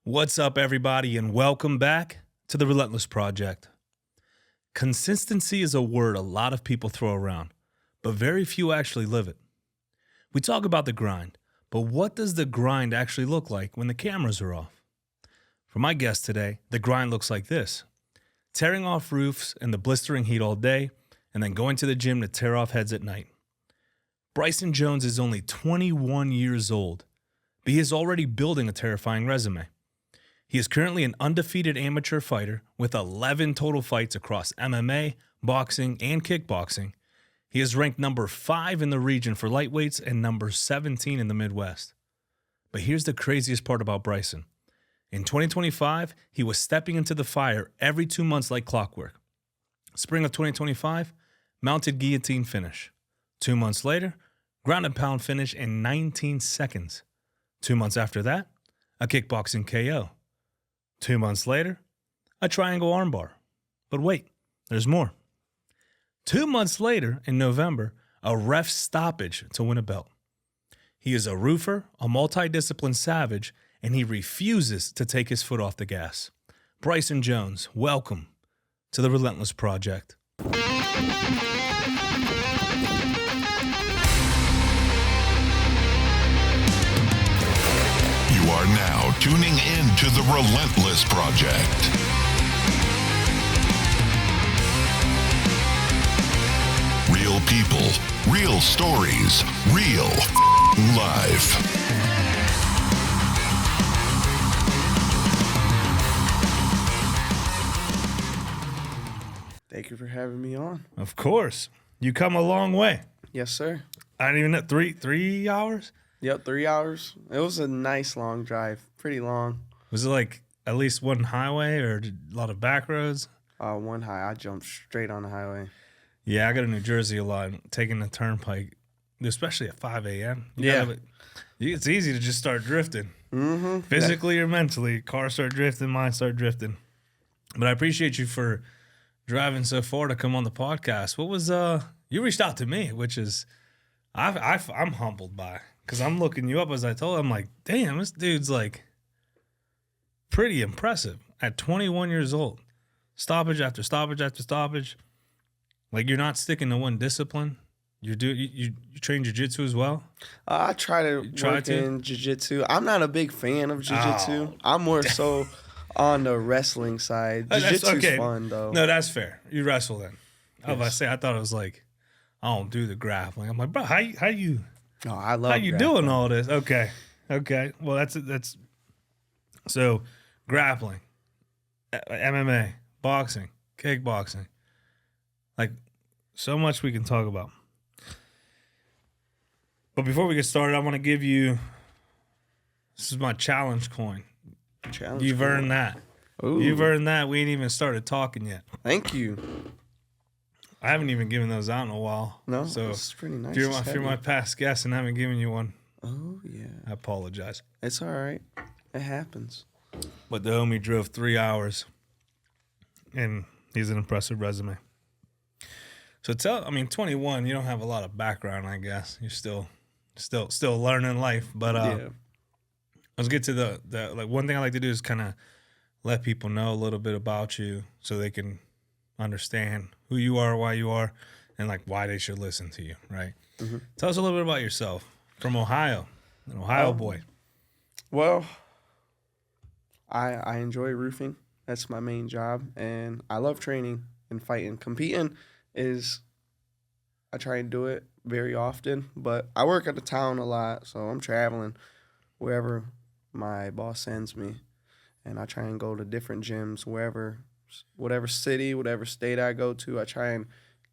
What's up, everybody, and welcome back to the Relentless Project. Consistency is a word a lot of people throw around, but very few actually live it. We talk about the grind, but what does the grind actually look like when the cameras are off? For my guest today, the grind looks like this: tearing off roofs in the blistering heat all day, and then going to the gym to tear off heads at night. Bryson Jones is only 21 years old, but he is already building a terrifying resume. He is currently an undefeated amateur fighter with 11 total fights across MMA, boxing, and kickboxing. He is ranked number 5 in the region for lightweights and number 17 in the Midwest. But here's the craziest part about Bryson. In 2025, he was stepping into the fire every 2 months like clockwork. Spring of 2025, mounted guillotine finish. 2 months later, ground and pound finish in 19 seconds. 2 months after that, a kickboxing KO. 2 months later, a triangle armbar. But wait, there's more. 2 months later, in November, a ref stoppage to win a belt. He is a roofer, a multidisciplined savage, and he refuses to take his foot off the gas. Bryson Jones, welcome to the Relentless Project. You are now tuning in to the Relentless Project. Real people, real stories, real life. Thank you for having me on. Of course. You come a long way. Yes, sir. I didn't even know, three hours? Yep, 3 hours. It was a nice long drive. Pretty long. Was it like at least one highway or a lot of back roads? One high. I jumped straight on the highway. Yeah, I go to New Jersey a lot, taking the turnpike, especially at 5 a.m. It's easy to just start drifting. Mm-hmm. Physically or mentally, cars start drifting, mine start drifting. But I appreciate you for driving so far to come on the podcast. What was, you reached out to me, which is, I'm humbled by, because I'm looking you up as I told. I'm like, damn, this dude's like pretty impressive at 21 years old. Stoppage after stoppage after stoppage. Like, you're not sticking to one discipline. You train Jiu Jitsu as well? I try to work in Jiu Jitsu. I'm not a big fan of Jiu Jitsu. I'm more so on the wrestling side. Jiu Jitsu's fun, though. No, that's fair. You wrestle then. Yes. I thought it was like, I don't do the grappling. I'm like, bro, how you? Oh, I love. How you grappling. Doing all this? Okay. Well, that's so grappling, MMA, boxing, kickboxing, like so much we can talk about. But before we get started, I want to give you. This is my challenge coin. You've earned that. Ooh. You've earned that. We ain't even started talking yet. Thank you. I haven't even given those out in a while. No, so it's pretty nice. If you're my past guest and I haven't given you one, oh yeah, I apologize. It's all right. It happens. But the homie drove 3 hours, and he's an impressive resume. So 21. You don't have a lot of background, I guess. You're still learning life. But yeah. Let's get to the like one thing I like to do is kind of let people know a little bit about you so they can understand who you are, why you are, and like why they should listen to you, right? Mm-hmm. Tell us a little bit about yourself. From Ohio, an Ohio boy. Well, I enjoy roofing. That's my main job, and I love training and fighting. Competing is, I try and do it very often, but I work at the town a lot, so I'm traveling wherever my boss sends me, and I try and go to different gyms, whatever city, whatever state I go to. I try and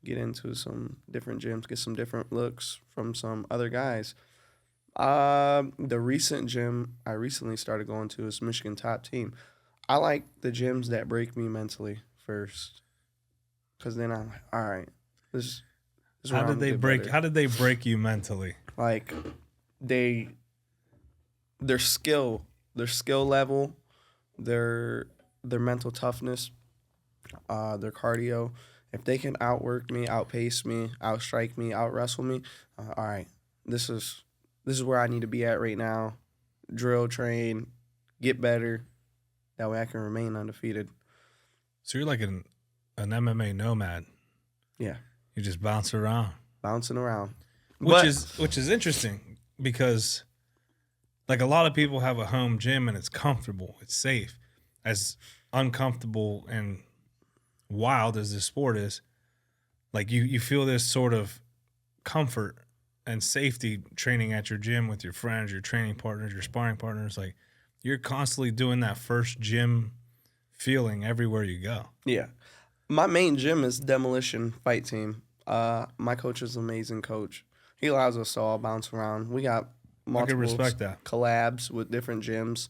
get into some different gyms, get some different looks from some other guys. The recent gym I recently started going to is Michigan Top Team. I like the gyms that break me mentally first, because then I'm like, all right, this is how did they break? Better. How did they break you mentally? Like, their skill level, their mental toughness, their cardio. If they can outwork me, outpace me, outstrike me, outwrestle me, all right, this is where I need to be at right now. Drill, train, get better, That way I can remain undefeated. So you're like an MMA nomad. Yeah, You just bounce around, bouncing around. which is interesting because like a lot of people have a home gym and it's comfortable, it's safe. As uncomfortable and wild as this sport is, like you feel this sort of comfort and safety training at your gym with your friends, your training partners, your sparring partners. Like you're constantly doing that first gym feeling everywhere you go. Yeah. My main gym is Demolition Fight Team. My coach is an amazing coach. He allows us to all bounce around. We got multiple respect that. collabs with different gyms.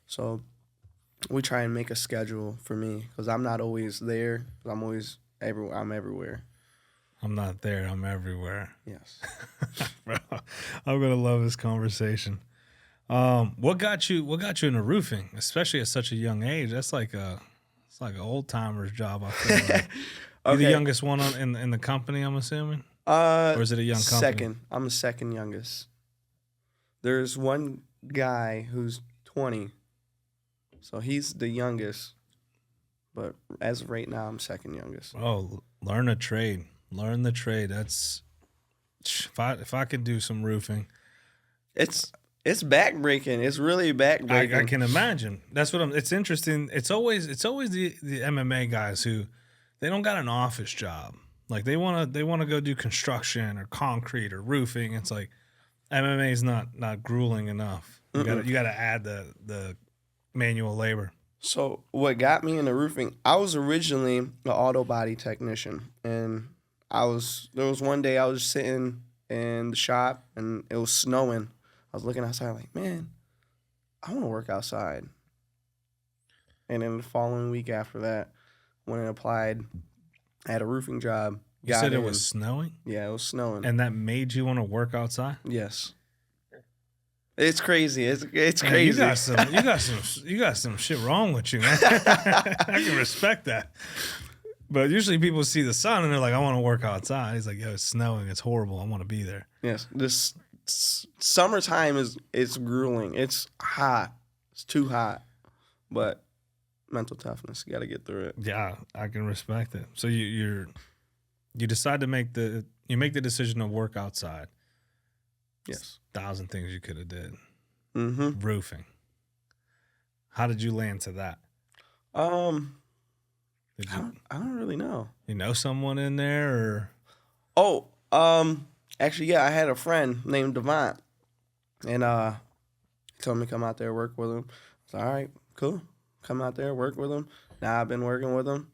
So we try and make a schedule for me because I'm not always there. I'm always everywhere. I'm everywhere. I'm not there. I'm everywhere. Yes. Bro, I'm gonna love this conversation. What got you into roofing, especially at such a young age? That's like it's like an old timer's job. I feel like. You're the youngest one in the company, I'm assuming, or is it a young company? Second. I'm the second youngest. There's one guy who's 20, so he's the youngest. But as of right now, I'm second youngest. Oh, learn a trade. Learn the trade. That's if I could do some roofing. It's backbreaking. It's really backbreaking. I can imagine. That's what it's interesting. It's always the MMA guys who they don't got an office job. Like they wanna go do construction or concrete or roofing. It's like MMA is not grueling enough. You gotta add the manual labor. So what got me into roofing? I was originally an auto body technician, and there was one day I was sitting in the shop and it was snowing. I was looking outside like, man, I want to work outside. And then the following week after that, when I applied, I had a roofing job. You said it was snowing? Yeah, it was snowing. And that made you want to work outside? Yes. It's crazy. It's Man, crazy. You got some shit wrong with you, man. I can respect that. But usually people see the sun and they're like, I want to work outside. He's like, yo, it's snowing. It's horrible. I want to be there. Yes. This summertime it's grueling. It's hot. It's too hot. But mental toughness, you got to get through it. Yeah, I can respect it. So you decide to make the decision to work outside. Yes. 1,000 things you could have did. Mm-hmm. Roofing. How did you land to that? I don't really know. You know someone in there or? Oh, actually, yeah, I had a friend named Devont, and he told me to come out there work with him. I was all right, cool. Come out there, work with him. Now I've been working with him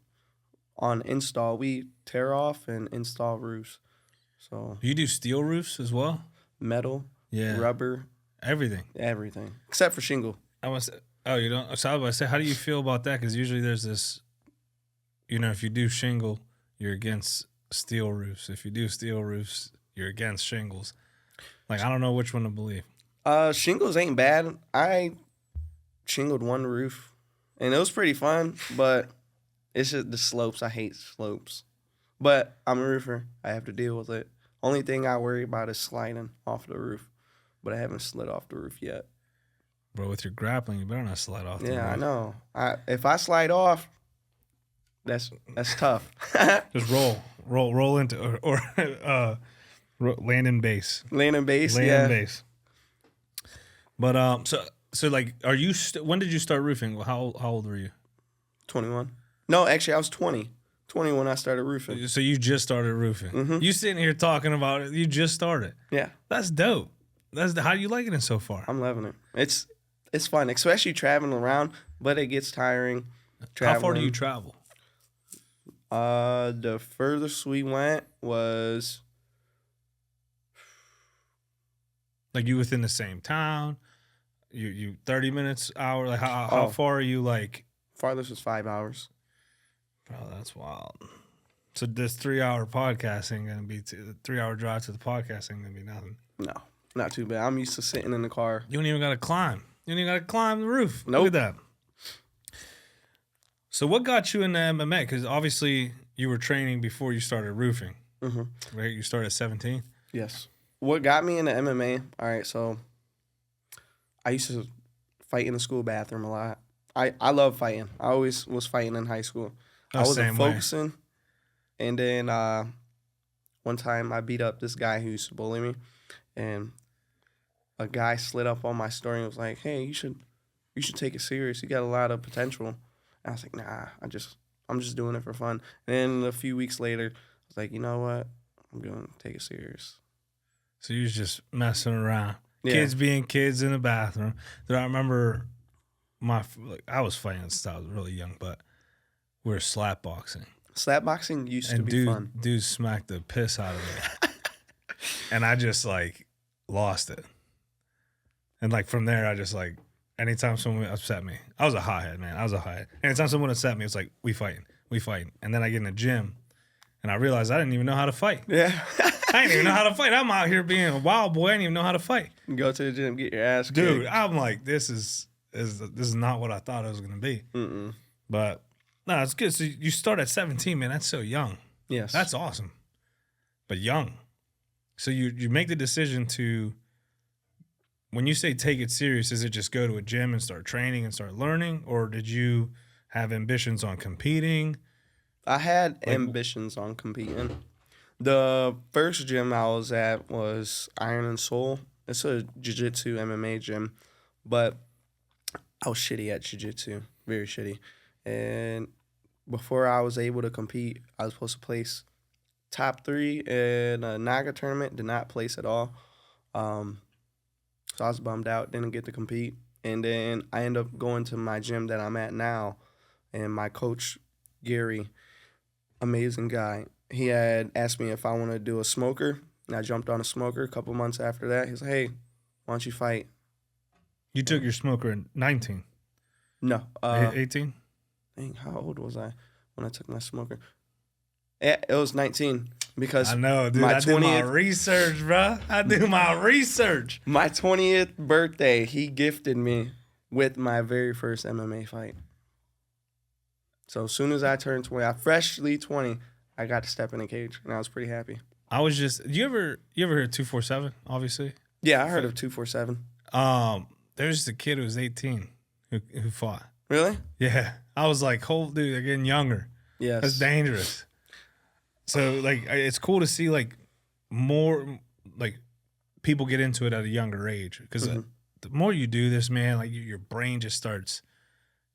on install. We tear off and install roofs. So You do steel roofs as well? metal, rubber, Everything. everything except for shingle. You don't? So I was about to say, how do you feel about that? Because usually there's this, if you do shingle, you're against steel roofs. If you do steel roofs, you're against shingles. Like, I don't know which one to believe. Shingles ain't bad. I shingled one roof, and it was pretty fun, but it's just the slopes. I hate slopes. But I'm a roofer. I have to deal with it. Only thing I worry about is sliding off the roof, but I haven't slid off the roof yet. Bro, with your grappling, you better not slide off the roof. Yeah, I know. If I slide off, that's tough. Just roll into or land in base. Land in base, Land yeah. in base. But so like, are you? When did you start roofing? How old were you? 21. No, actually, I was 20. 20 when I started roofing. So you just started roofing. Mm-hmm. You sitting here talking about it. You just started. Yeah. That's dope. How you liking it so far? I'm loving it. It's fun, especially traveling around, but it gets tiring. How far do you travel? The furthest we went was like you within the same town. You 30 minutes, hour. Like how far are you? Like farthest was 5 hours. Bro, that's wild. So this 3-hour podcasting gonna be 3-hour drive to the podcasting gonna be nothing. No, not too bad. I'm used to sitting in the car. You don't even gotta climb. You don't even gotta climb the roof. Nope. Look at that. So what got you into MMA? Because obviously you were training before you started roofing. Mm-hmm. Right? You started at 17? Yes. What got me into MMA? All right, so I used to fight in the school bathroom a lot. I love fighting. I always was fighting in high school. Oh, I wasn't same way. focusing. And then one time I beat up this guy who used to bully me, and a guy slid up on my story and was like, "Hey, you should take it serious. You got a lot of potential." And I was like, "Nah, I'm just doing it for fun." And then a few weeks later, I was like, "You know what? I'm gonna take it serious." So you was just messing around. Yeah. Kids being kids in the bathroom. Then I remember I was fighting since I was really young, but we were slap boxing. Slap boxing used to be fun. Dude smacked the piss out of me. And I just like lost it. And like from there, I just like, anytime someone upset me, I was a hothead, man. Anytime someone upset me, it's like, we fighting. And then I get in the gym and I realized I didn't even know how to fight. Yeah. I didn't even know how to fight. I'm out here being a wild boy. I didn't even know how to fight. Go to the gym, get your ass kicked. Dude, I'm like, this is not what I thought it was going to be. Mm-mm. But no, it's good. So you start at 17, man. That's so young. Yes. That's awesome. But young. So you make the decision to, when you say take it serious, is it just go to a gym and start training and start learning? Or did you have ambitions on competing? I had ambitions on competing. The first gym I was at was Iron and Soul. It's a Jiu Jitsu MMA gym. But I was shitty at Jiu Jitsu. Very shitty. And before I was able to compete, I was supposed to place top 3 in a Naga tournament. Did not place at all. So I was bummed out. Didn't get to compete. And then I ended up going to my gym that I'm at now. And my coach, Gary, amazing guy, he had asked me if I wanted to do a smoker. And I jumped on a smoker a couple months after that. He's like, "Hey, why don't you fight?" You took your smoker in 19? No. 18? Dang, how old was I when I took my smoker? Yeah, it was 19 because I know, dude. I do my research, bro. I do my research. My 20th birthday, he gifted me with my very first MMA fight. So as soon as I turned 20, I freshly 20, I got to step in a cage, and I was pretty happy. I was just, you ever hear of 247, obviously? Yeah, I heard of 247. There's just a kid who was 18 who fought. Really? Yeah. I was like, dude, they're getting younger. Yes. That's dangerous. So, like, it's cool to see, like, more, like, people get into it at a younger age. Because the more you do this, man, like, your brain just starts,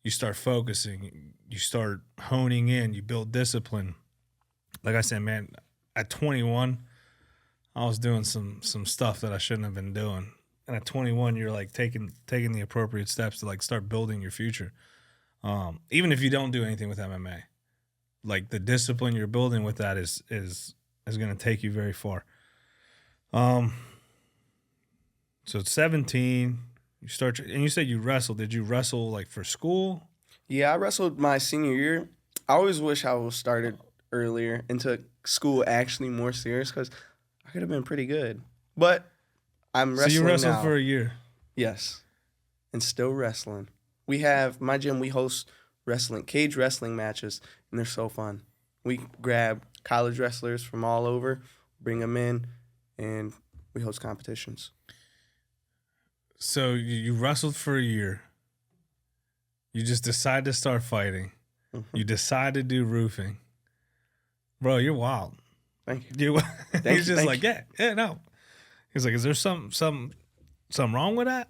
you start focusing, you start honing in, you build discipline. Like I said, man, at 21, I was doing some stuff that I shouldn't have been doing. And at 21, you're like taking the appropriate steps to like start building your future. Even if you don't do anything with MMA, like the discipline you're building with that is going to take you very far. So at 17, you start, and you said you wrestled. Did you wrestle like for school? Yeah, I wrestled my senior year. I always wish I was started earlier and took school actually more serious because I could have been pretty good. But I'm wrestling now. So you wrestled for a year? Yes. And still wrestling. We have, my gym, we host cage wrestling matches, and they're so fun. We grab college wrestlers from all over, bring them in, and we host competitions. So you wrestled for a year. You just decide to start fighting. Mm-hmm. You decide to do roofing. Bro, you're wild. Thank you. He's just like, yeah, no. He's like, is there something wrong with that?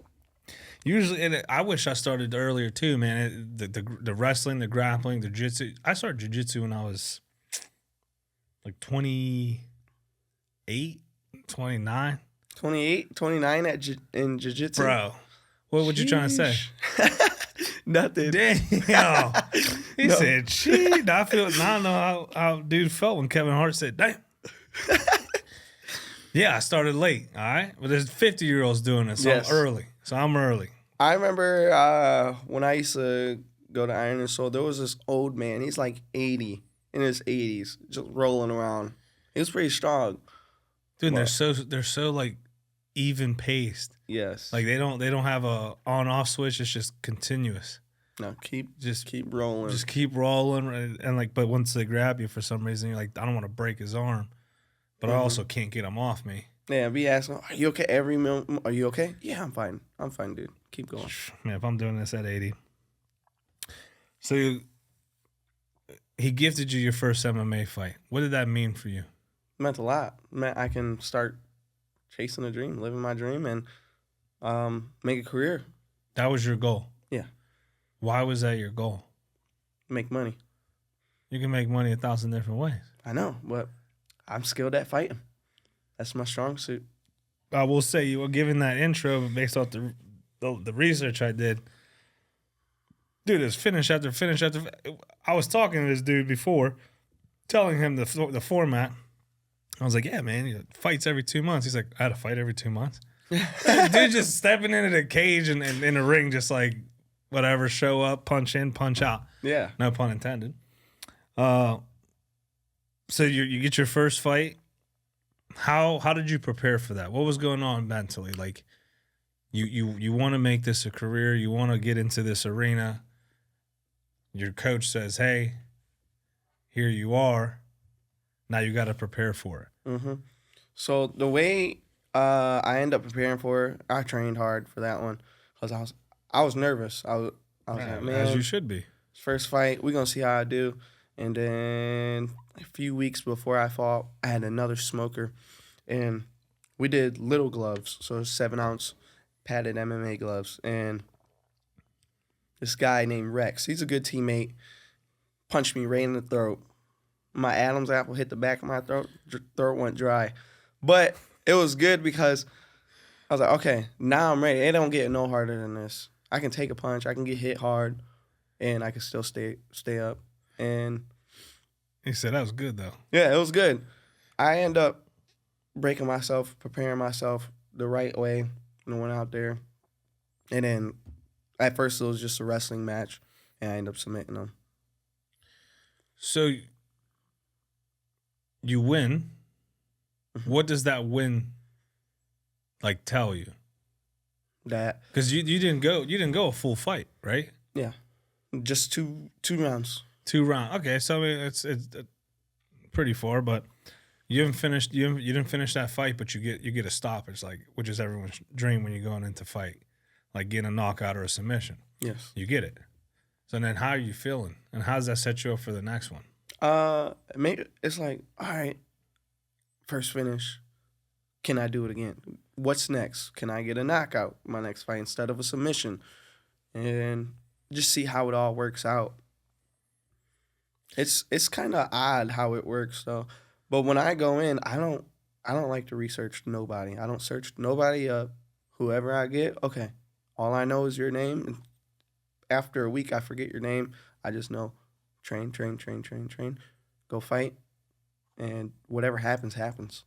Usually, and I wish I started earlier too, man. The wrestling, the grappling, the jiu-jitsu. I started jiu-jitsu when I was like 28, 29. 28, 29 in jiu-jitsu? Bro, what were you trying to say? Nothing. Damn. He said, "Shit." I don't know how dude felt when Kevin Hart said, "Damn." Yeah, I started late. All right, but there's 50-year-olds doing it, so yes. I'm early. I remember when I used to go to Iron and Soul, there was this old man. He's like 80, in his 80s, just rolling around. He was pretty strong. Dude, they're so like even paced. Yes. Like they don't have a on off switch. It's just continuous. No, keep rolling. Just keep rolling, and like, but once they grab you for some reason, you're like, I don't want to break his arm, but I also can't get him off me. Yeah, be asking, are you okay? Are you okay? Yeah, I'm fine. I'm fine, dude. Keep going. Man, if I'm doing this at 80, So he gifted you your first MMA fight. What did that mean for you? It meant a lot. It meant I can start chasing a dream, living my dream, and make a career. That was your goal? Yeah. Why was that your goal? Make money. You can make money 1,000 different ways. I know, but I'm skilled at fighting. That's my strong suit. I will say you were given that intro, but based off the research I did, dude, it's finish after finish after. I was talking to this dude before, telling him the format. I was like, yeah, man, he fights every 2 months. He's like, I had a fight every 2 months. Dude, just stepping into the cage and in the ring, just like whatever, show up, punch in, punch out. Yeah. No pun intended. So you get your first fight. How did you prepare for that? What was going on mentally? Like, you want to make this a career. You want to get into this arena. Your coach says, hey, here you are. Now you got to prepare for it. Mm-hmm. So the way I ended up preparing for it, I trained hard for that one because I was nervous. I was like, man, as you should be. First fight, we're going to see how I do. And then a few weeks before I fought, I had another smoker. And we did little gloves, so 7-ounce padded MMA gloves. And this guy named Rex, he's a good teammate, punched me right in the throat. My Adam's apple hit the back of my throat. Throat went dry. But it was good because I was like, okay, now I'm ready. It don't get no harder than this. I can take a punch. I can get hit hard, and I can still stay up. And he said that was good, though. Yeah, it was good. I end up breaking myself, preparing myself the right way, and went out there. And then at first it was just a wrestling match, and I ended up submitting them. So you win. What does that win like tell you? That because you didn't go a full fight, right? Yeah, just two rounds. 2 rounds. Okay, so I mean, it's pretty far, but you haven't finished. You didn't finish that fight, but you get a stoppage, like, which is everyone's dream when you're going into fight, like getting a knockout or a submission. Yes, you get it. So then, how are you feeling, and how does that set you up for the next one? Maybe it's like, all right, first finish. Can I do it again? What's next? Can I get a knockout my next fight instead of a submission? And just see how it all works out. It's kind of odd how it works though. But when I go in, I don't like to research nobody. I don't search nobody up. Whoever I get, okay. All I know is your name. And after a week, I forget your name. I just know train. Go fight, and whatever happens, happens.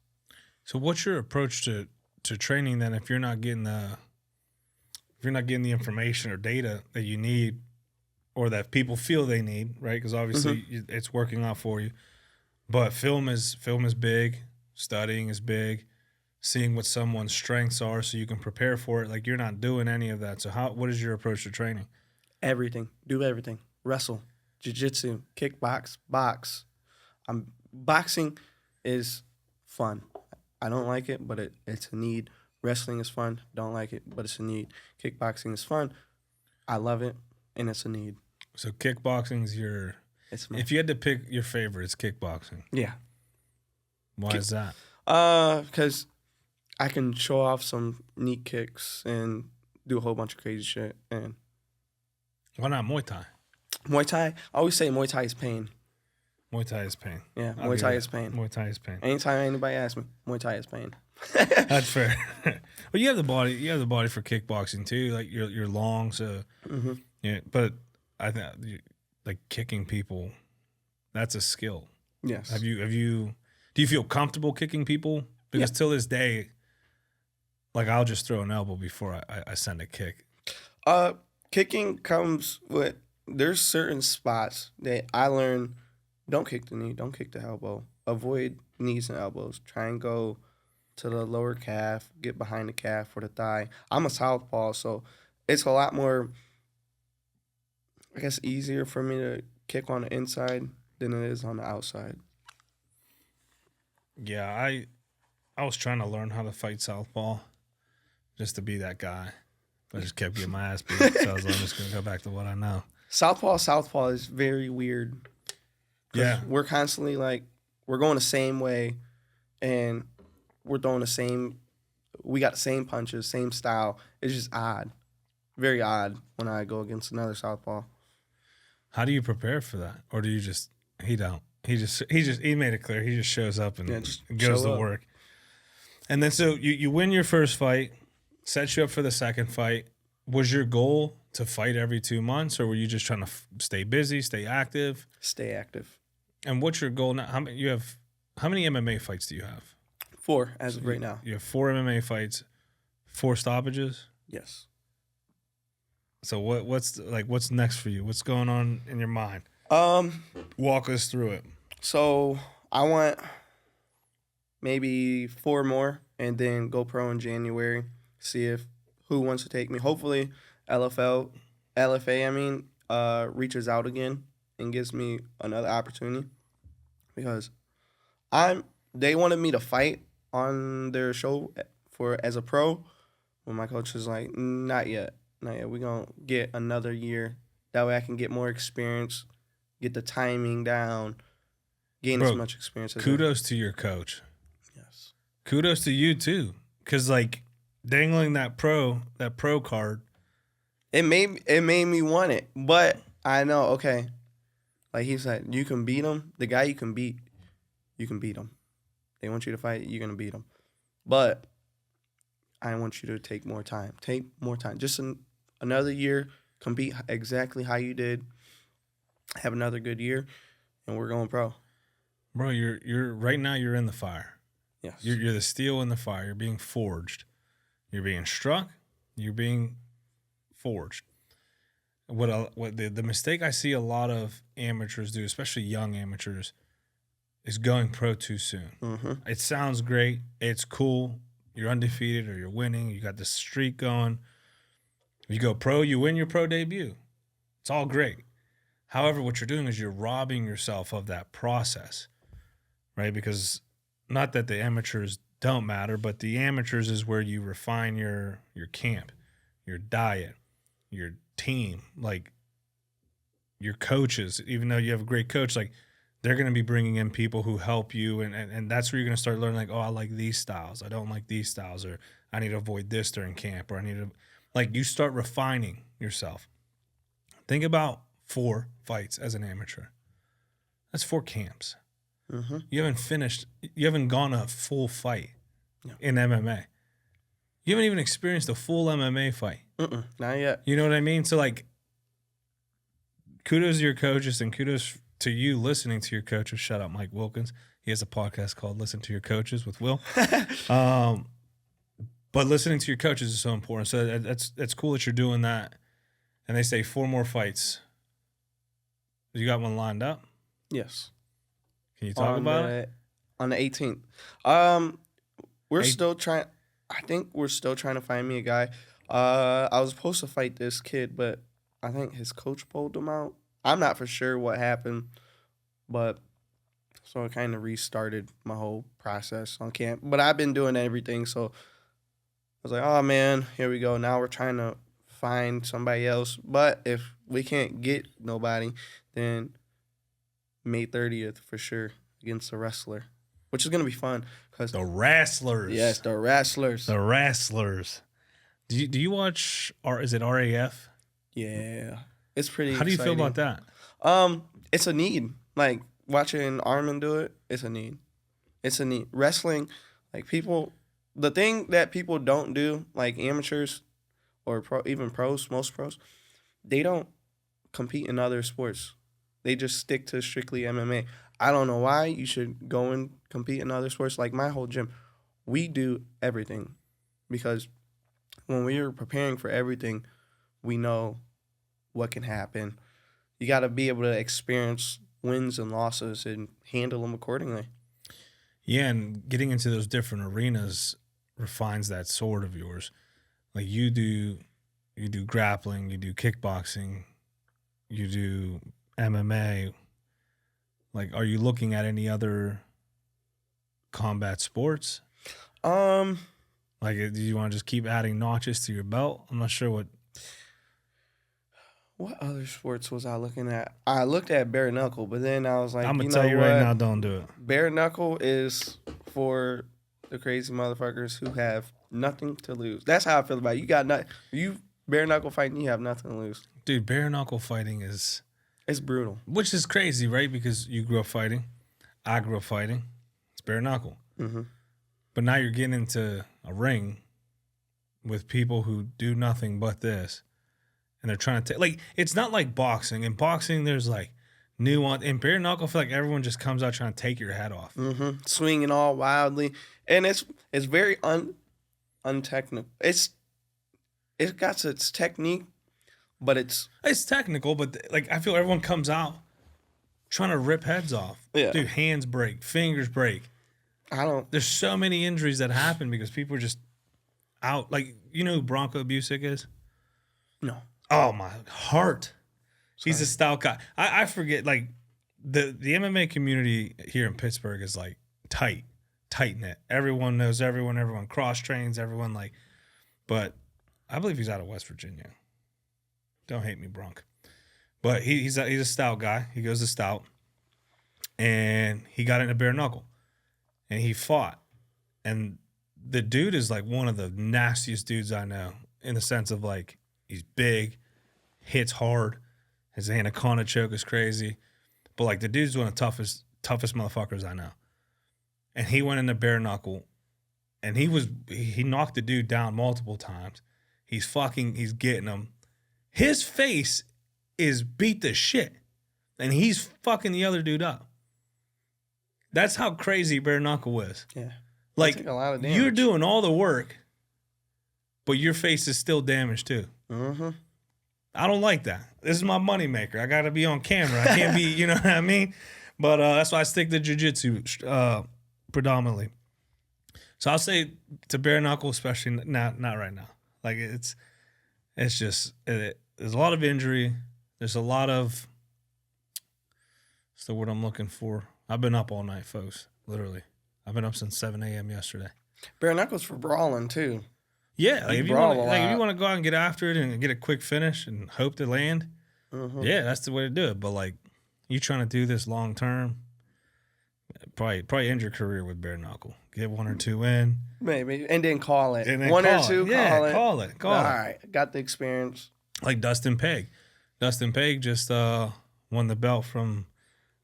So what's your approach to training then if you're not getting the information or data that you need or that people feel they need, right? Because obviously it's working out for you. But film is big, studying is big, seeing what someone's strengths are so you can prepare for it. Like, you're not doing any of that. So what is your approach to training? Everything. Do everything. Wrestle, Jiu Jitsu, kickbox, box. Boxing is fun. I don't like it, but it's a need. Wrestling is fun. Don't like it, but it's a need. Kickboxing is fun. I love it, and it's a need. So kickboxing's if you had to pick your favorite, it's kickboxing. Yeah. Why is that? Because I can show off some neat kicks and do a whole bunch of crazy shit. And why not Muay Thai? Muay Thai, I always say Muay Thai is pain. Muay Thai is pain. Yeah, Muay Thai is pain. Muay Thai is pain. Anytime anybody asks me, Muay Thai is pain. That's fair. But you have the body. You have the body for kickboxing too. Like, you're long, so yeah. But I think like kicking people, that's a skill. Yes. Do you feel comfortable kicking people? Because till this day, like, I'll just throw an elbow before I send a kick. Kicking comes with, there's certain spots that I learned. Don't kick the knee. Don't kick the elbow. Avoid knees and elbows. Try and go to the lower calf. Get behind the calf or the thigh. I'm a southpaw, so it's a lot more, I guess, easier for me to kick on the inside than it is on the outside. Yeah, I was trying to learn how to fight southpaw just to be that guy. I just kept getting my ass beat, so I was like, I'm just going to go back to what I know. Southpaw is very weird. 'Cause Yeah. we're constantly like, we're going the same way, and we're throwing the same. We got the same punches, same style. It's just odd, very odd when I go against another southpaw. How do you prepare for that, or do you just he don't? He made it clear. He just shows up and Just goes show to up. work. And then so you win your first fight, sets you up for the second fight. Was your goal to fight every 2 months, or were you just trying to stay busy, stay active? Stay active. And what's your goal now? How many MMA fights do you have? 4 as of right now. You have 4 MMA fights, 4 stoppages. Yes. So what's next for you? What's going on in your mind? Walk us through it. So I want maybe 4 more, and then go pro in January. See if who wants to take me. Hopefully, LFA. Reaches out again and gives me another opportunity, because they wanted me to fight on their show as a pro. When my coach was like, not yet. We're gonna get another year. That way I can get more experience, get the timing down, gain as much experience as Kudos to your coach. Yes. Kudos to you too, because like dangling that pro card. It made me want it, but I know, okay. Like he said, you can beat him. The guy you can beat him. They want you to fight, you're gonna beat him. But I want you to take more time. Just another year, compete exactly how you did. Have another good year, and we're going pro. Bro, you're right now. You're in the fire. Yes. You're the steel in the fire. You're being forged. You're being struck. You're being forged. What the mistake I see a lot of amateurs do, especially young amateurs, is going pro too soon. Mm-hmm. It sounds great. It's cool. You're undefeated or you're winning. You got this streak going. You go pro, you win your pro debut. It's all great. However, what you're doing is you're robbing yourself of that process, right? Because not that the amateurs don't matter, but the amateurs is where you refine your camp, your diet, your team, like your coaches. Even though you have a great coach, like they're going to be bringing in people who help you, and that's where you're going to start learning, like, oh, I like these styles. I don't like these styles, or I need to avoid this during camp, or I need to, like, you start refining yourself. Think about 4 fights as an amateur. That's 4 camps. Mm-hmm. You haven't gone a full fight in MMA. You haven't even experienced a full MMA fight. Not yet. You know what I mean? So, like, kudos to your coaches and kudos to you listening to your coaches. Shout out Mike Wilkins. He has a podcast called Listen to Your Coaches with Will. But listening to your coaches is so important. So that's cool that you're doing that. And they say 4 more fights. You got one lined up? Yes. Can you talk about it? On the 18th. We're still trying. I think we're still trying to find me a guy. I was supposed to fight this kid, but I think his coach pulled him out. I'm not for sure what happened, but so it kind of restarted my whole process on camp. But I've been doing everything, so I was like, oh man, here we go. Now we're trying to find somebody else. But if we can't get nobody, then May 30th for sure against the wrestler, which is gonna be fun. The Wrestlers. Yes, the Wrestlers. The Wrestlers. Do you watch, or is it RAF? Yeah, it's pretty. How do you feel exciting. about that? It's a need. Like watching Armin do it, it's a need. It's a need. Wrestling, like people, the thing that people don't do, like amateurs or even pros, most pros, they don't compete in other sports. They just stick to strictly MMA. I don't know why. You should go and compete in other sports. Like my whole gym, we do everything because when we are preparing for everything, we know what can happen. You got to be able to experience wins and losses and handle them accordingly. Yeah, and getting into those different arenas refines that sword of yours. Like you do grappling, you do kickboxing, you do MMA. Like, are you looking at any other combat sports? Like, do you want to just keep adding notches to your belt? I'm not sure what. What other sports was I looking at? I looked at bare knuckle, but then I was like, I'm you gonna know tell you what? right now, don't do it. Bare knuckle is for the crazy motherfuckers who have nothing to lose. That's how I feel about it. You got nothing. You bare knuckle fighting, you have nothing to lose. Dude, bare knuckle fighting is, It's brutal. which is crazy, right? Because you grew up fighting. I grew up fighting. It's bare knuckle. Mm-hmm. But now you're getting into a ring with people who do nothing but this. And they're trying to take, like, it's not like boxing. In boxing, there's like nuance. In bare knuckle, I feel like everyone just comes out trying to take your head off. Mm-hmm. Swinging all wildly, and it's very untechnical. It's got its technique, but it's technical, but like I feel everyone comes out trying to rip heads off. Yeah. Dude, hands break, fingers break. I don't. There's so many injuries that happen because people are just out. Like, you know who Bronco Busick is? No. Oh, my heart. He's a stout guy. I forget, like, the MMA community here in Pittsburgh is, like, tight knit. Everyone knows everyone cross-trains, everyone, like, but I believe he's out of West Virginia. Don't hate me, Bronk. But he's a stout guy. He goes to stout, and he got into bare knuckle, and he fought. And the dude is, like, one of the nastiest dudes I know in the sense of, like, he's big, hits hard. His anaconda choke is crazy. But, like, the dude's one of the toughest motherfuckers I know. And he went into bare knuckle, and he knocked the dude down multiple times. He's getting him. His face is beat to shit, and he's fucking the other dude up. That's how crazy bare knuckle is. Yeah. Like, Take a lot of damage. you're doing all the work, but your face is still damaged too. Mm-hmm. I don't like that. This is my moneymaker. I got to be on camera. I can't be, you know what I mean? But that's why I stick to jiu-jitsu predominantly. So I'll say to bare knuckle, especially not right now. Like, it's just, there's a lot of injury. There's a lot of, what's the word I'm looking for? I've been up all night, folks, literally. I've been up since 7 a.m. yesterday. Bare knuckles for brawling too. Yeah, like if you brawl want a if you lot. want to go out and get after it and get a quick finish and hope to land, Mm-hmm. yeah, that's the way to do it. But like, you trying to do this long term, probably end your career with bare knuckle. Get 1 or 2 in, Maybe, and then call it. and then One call or two, it. Yeah, call it. Call All it. right, got the experience. Like Dustin Peg. Dustin Peg just won the belt from,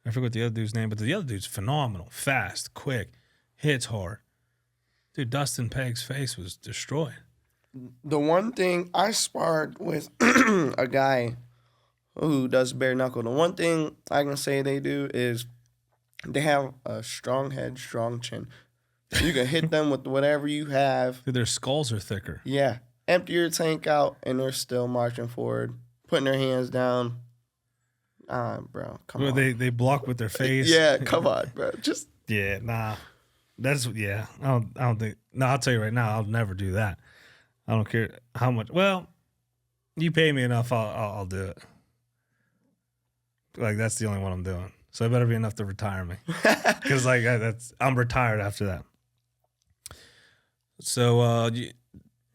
I forget the other dude's name, but the other dude's phenomenal, fast, quick, hits hard. Dude, Dustin Peg's face was destroyed. The one thing I sparred with a guy who does bare knuckle. The one thing I can say they do is they have a strong head, strong chin. You can hit them with whatever you have. Dude, their skulls are thicker. Yeah. Empty your tank out, and they're still marching forward, putting their hands down. Bro, come on. They block with their face. Yeah, come on, bro. Just Yeah, nah. I don't think. No, I'll tell you right now, I'll never do that. I don't care how much. Well, you pay me enough, I'll do it. Like, that's the only one I'm doing. So it better be enough to retire me, because like I'm retired after that. So,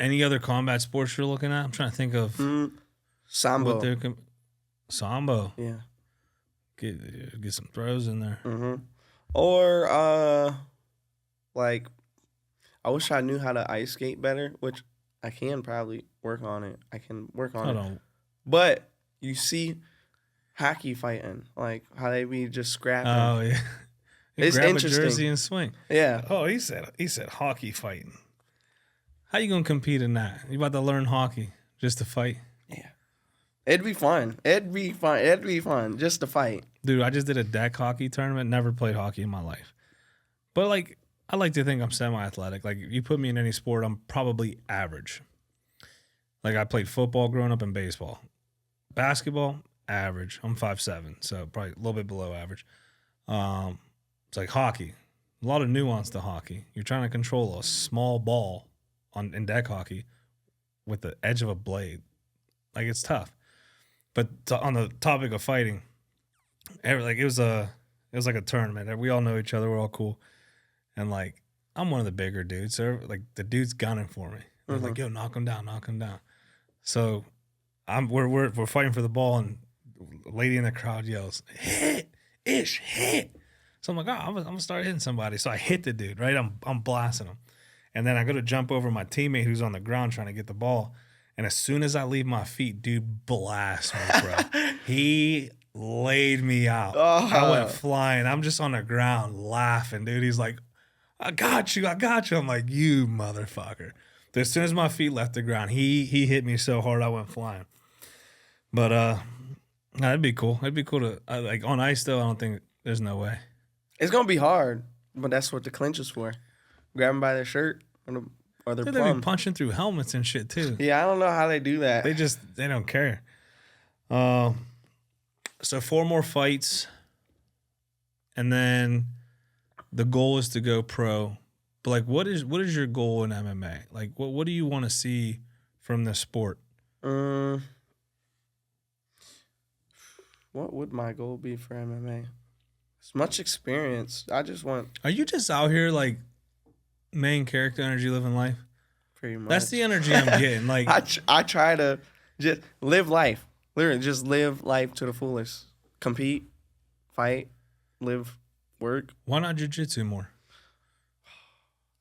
any other combat sports you're looking at? I'm trying to think of Sambo. what they're Sambo. Yeah. Get some throws in there. Mm-hmm. Or like, I wish I knew how to ice skate better, which I can probably work on it. I can work on Hold it. on. But you see hockey fighting, like how they be just scrapping. Oh yeah. It's grab interesting. a jersey and swing. Yeah. Oh, he said hockey fighting. How you gonna compete in that? You about to learn hockey just to fight? Yeah. It'd be fun. It'd be fun just to fight. Dude, I just did a deck hockey tournament. Never played hockey in my life. But like, I like to think I'm semi-athletic. Like, you put me in any sport, I'm probably average. Like, I played football growing up and baseball. Basketball, average. I'm 5'7", so probably a little bit below average. It's like hockey. A lot of nuance to hockey. You're trying to control a small ball in deck hockey with the edge of a blade. Like, it's tough. But on the topic of fighting, it was like a tournament. We all know each other. We're all cool. And like, I'm one of the bigger dudes. So like, the dude's gunning for me. They're like, yo, knock him down. So we're fighting for the ball, and a lady in the crowd yells, "Hit, Ish, hit!" So I'm like, I'm gonna start hitting somebody. So I hit the dude, right? I'm blasting him, and then I go to jump over my teammate who's on the ground trying to get the ball, and as soon as I leave my feet, dude blasts me, bro. He laid me out. I went flying. I'm just on the ground laughing, dude. He's like, I got you. I'm like, you motherfucker. But as soon as my feet left the ground, he hit me so hard I went flying. But no, that'd be cool. It'd be cool to like on ice though. I don't think there's no way. It's gonna be hard, but that's what the clinch is for. Grab them by their shirt or their They plum. be punching through helmets and shit too. Yeah, I don't know how they do that. They don't care. So 4 more fights, and then the goal is to go pro. But like, what is your goal in MMA? Like, what do you want to see from this sport? What would my goal be for MMA? As much experience. I just want Are you just out here like main character energy, living life? pretty much. That's the energy I'm getting. Like, I try to just live life. Literally, just live life to the fullest. Compete, fight, live, work. why not jiu-jitsu more?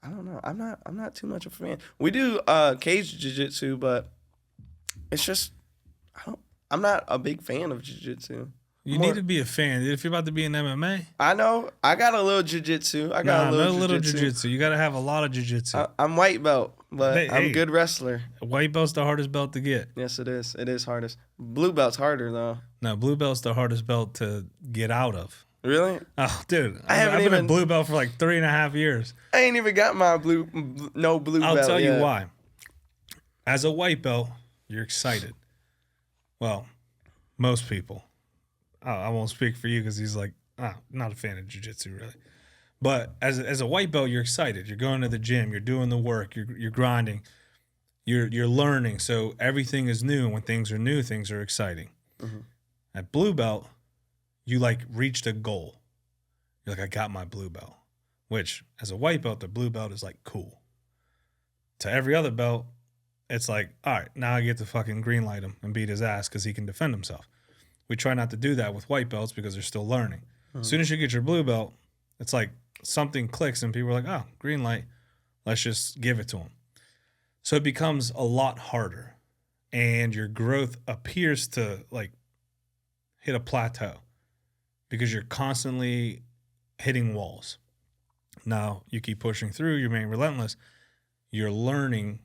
I don't know. I'm not too much of a fan. We do cage jiu-jitsu, but it's just I'm not a big fan of jiu-jitsu. You need to be a fan. If you're about to be in MMA, I know. I got a little jiu-jitsu. I got a little jiu-jitsu. jiu-jitsu. You got to have a lot of jiu-jitsu. I'm white belt, but I'm a good wrestler. White belt's the hardest belt to get. Yes, it is. It is hardest. Blue belt's harder though. No, blue belt's the hardest belt to get out of. Really? Oh, dude, I've been a blue belt for like 3.5 years. I ain't even got my blue belt. I'll tell you why. As a white belt, you're excited. Well, most people. I won't speak for you because he's like, not a fan of jiu-jitsu really. But as a white belt, you're excited. You're going to the gym. You're doing the work. You're grinding. You're learning. So everything is new. When things are new, things are exciting. Mm-hmm. At blue belt, you like reached a goal. You're like, I got my blue belt. Which, as a white belt, the blue belt is like cool. To every other belt, it's like, all right, now I get to fucking green light him and beat his ass because he can defend himself. We try not to do that with white belts because they're still learning. Mm-hmm. As soon as you get your blue belt, it's like something clicks and people are like, oh, green light, let's just give it to him. So it becomes a lot harder and your growth appears to like hit a plateau because you're constantly hitting walls. Now you keep pushing through, you remain relentless, your learning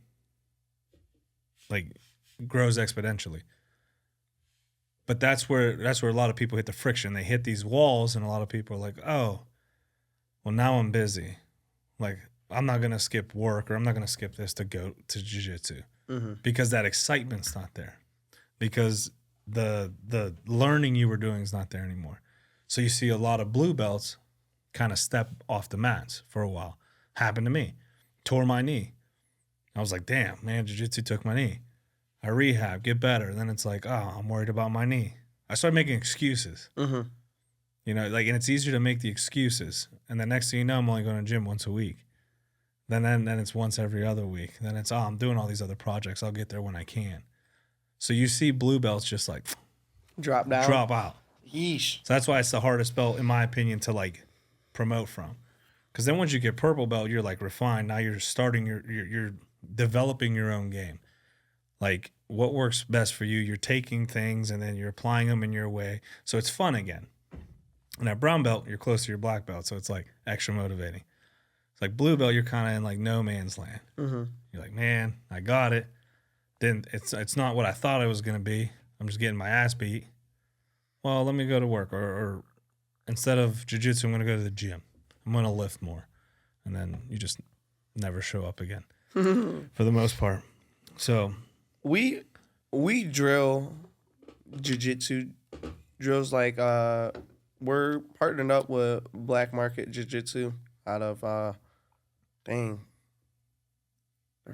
like grows exponentially. But that's where a lot of people hit the friction. They hit these walls and a lot of people are like, oh, well, now I'm busy. Like, I'm not going to skip work or I'm not going to skip this to go to jiu-jitsu because that excitement's not there because the learning you were doing is not there anymore. So you see a lot of blue belts kind of step off the mats for a while. Happened to me. Tore my knee. I was like, damn, man, jiu-jitsu took my knee. I rehab, get better. And then it's like, oh, I'm worried about my knee. I started making excuses. Mm-hmm. You know, like, and it's easier to make the excuses. And the next thing you know, I'm only going to the gym once a week. Then it's once every other week. Then it's, I'm doing all these other projects. I'll get there when I can. So you see blue belts just like drop out. Yeesh. So that's why it's the hardest belt, in my opinion, to like promote from. Because then once you get purple belt, you're like refined. Now you're starting you're developing your own game. Like, what works best for you? You're taking things and then you're applying them in your way. So it's fun again. And at brown belt, you're close to your black belt. So it's like extra motivating. It's like blue belt, you're kind of in like no man's land. Mm-hmm. You're like, man, I got it. Then it's not what I thought it was going to be. I'm just getting my ass beat. Well, let me go to work. Or instead of jiu-jitsu, I'm going to go to the gym. I'm going to lift more. And then you just never show up again for the most part. So we drill jiu-jitsu drills like we're partnered up with Black Market Jiu-Jitsu out of I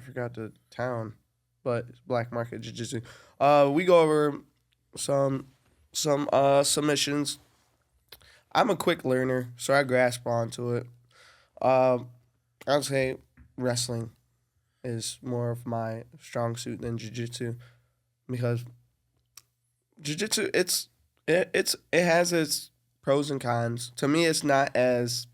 forgot the town, but it's Black Market Jiu-Jitsu. We go over some submissions. I'm a quick learner, so I grasp onto it. I would say wrestling is more of my strong suit than jiu-jitsu because Jiu-jitsu, it has its pros and cons. To me, it's not as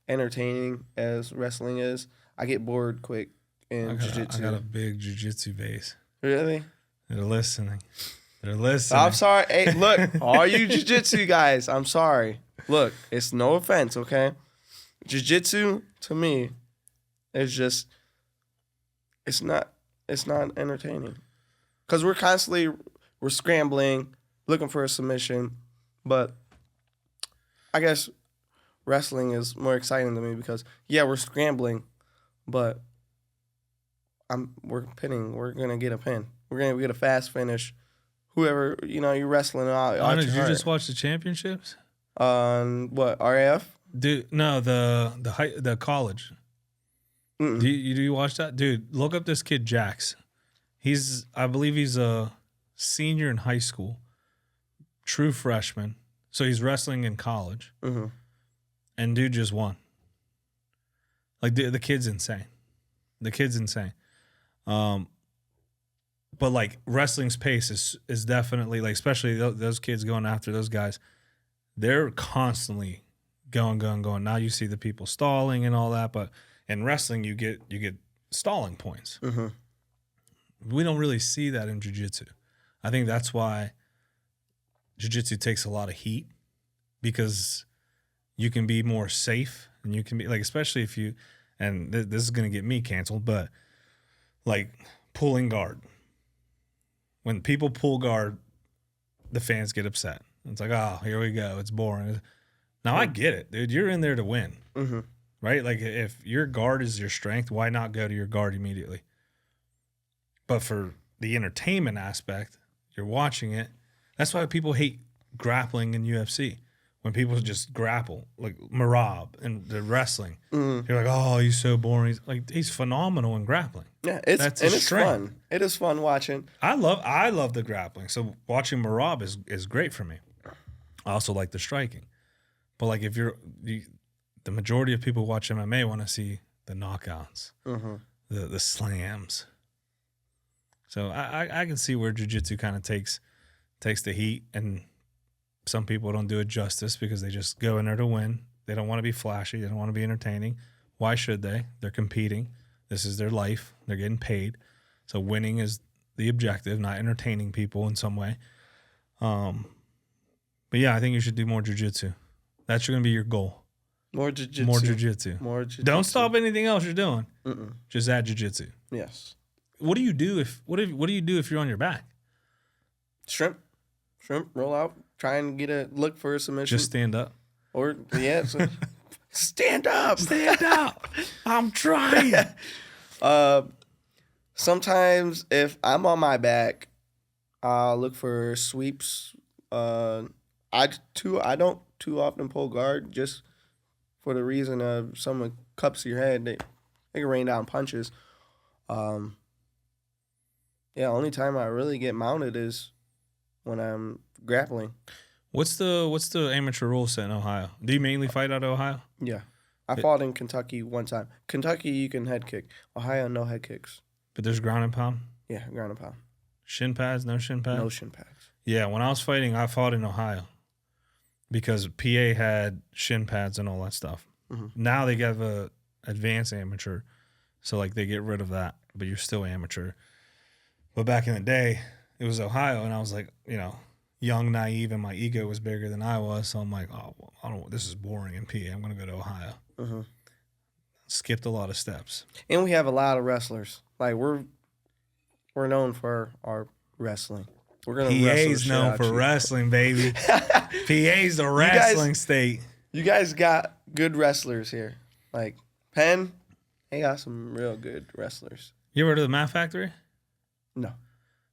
entertaining as wrestling is. I get bored quick in jiu-jitsu. I got a big jiu-jitsu base. Really? They're listening. They're listening. I'm sorry. Hey, look, all you jiu-jitsu guys, I'm sorry. Look, it's no offense, okay? Jiu-jitsu to me is just it's not entertaining. Cuz we're scrambling, looking for a submission, but I guess wrestling is more exciting to me because yeah, we're scrambling, but we're pinning. We're going to get a pin. We're going to get a fast finish. Whoever, you're wrestling out. Did you just watch the championships? On what, RAF? Dude, no, the college. Do you watch that? Dude, look up this kid Jax. I believe he's a senior in high school, true freshman. So he's wrestling in college. Mm-hmm. And dude just won. Like the kid's insane. The kid's insane. But like wrestling's pace is definitely like, especially those kids going after those guys, they're constantly going. Now you see the people stalling and all that, but in wrestling you get stalling points. Mm-hmm. We don't really see that in jiu-jitsu. I think that's why jiu-jitsu takes a lot of heat, because you can be more safe and you can be like, especially if you, and this is going to get me canceled, but like pulling guard. When people pull guard, the fans get upset. It's like, oh, here we go. It's boring. Now I get it, dude. You're in there to win, mm-hmm. right? Like if your guard is your strength, why not go to your guard immediately? But for the entertainment aspect, you're watching it. That's why people hate grappling in UFC. When people just grapple, like Marab and the wrestling, you're like, oh, he's so boring. He's phenomenal in grappling. Yeah, it's fun. It is fun watching. I love the grappling. So watching Marab is great for me. I also like the striking. But like if the majority of people who watch MMA want to see the knockouts, mm-hmm. the slams. So I can see where jiu-jitsu kind of takes the heat, and some people don't do it justice because they just go in there to win. They don't want to be flashy. They don't want to be entertaining. Why should they? They're competing. This is their life. They're getting paid. So winning is the objective, not entertaining people in some way. But yeah, I think you should do more jiu-jitsu. That's going to be your goal. More jiu-jitsu. More jiu-jitsu. More jiu-jitsu. Don't stop anything else you're doing. Mm-mm. Just add jiu-jitsu. Yes. What do you do if you're on your back? Shrimp, roll out, try and get a look for a submission. Just stand up. Or yeah, stand up. Stand up. I'm trying. Sometimes if I'm on my back, I'll look for sweeps. I don't too often pull guard, just for the reason of someone cups your head, they can rain down punches. Yeah, only time I really get mounted is when I'm grappling. What's the amateur rule set in Ohio? Do you mainly fight out of Ohio? Yeah. I fought in Kentucky one time. Kentucky, you can head kick. Ohio, no head kicks. But there's ground and pound? Yeah, ground and pound. Shin pads? No shin pads? No shin pads. Yeah, when I was fighting, I fought in Ohio because PA had shin pads and all that stuff. Mm-hmm. Now they got the advanced amateur, so like they get rid of that, but you're still amateur. But back in the day, it was Ohio, and I was like, young, naive, and my ego was bigger than I was. So I'm like, oh, well, I don't. This is boring in PA. I'm going to go to Ohio. Mm-hmm. Skipped a lot of steps. And we have a lot of wrestlers. Like we're known for our wrestling. We're gonna. PA's known for wrestling, baby. PA's the wrestling state. You guys got good wrestlers here. Like Penn, they got some real good wrestlers. You ever heard of the Math Factory? No.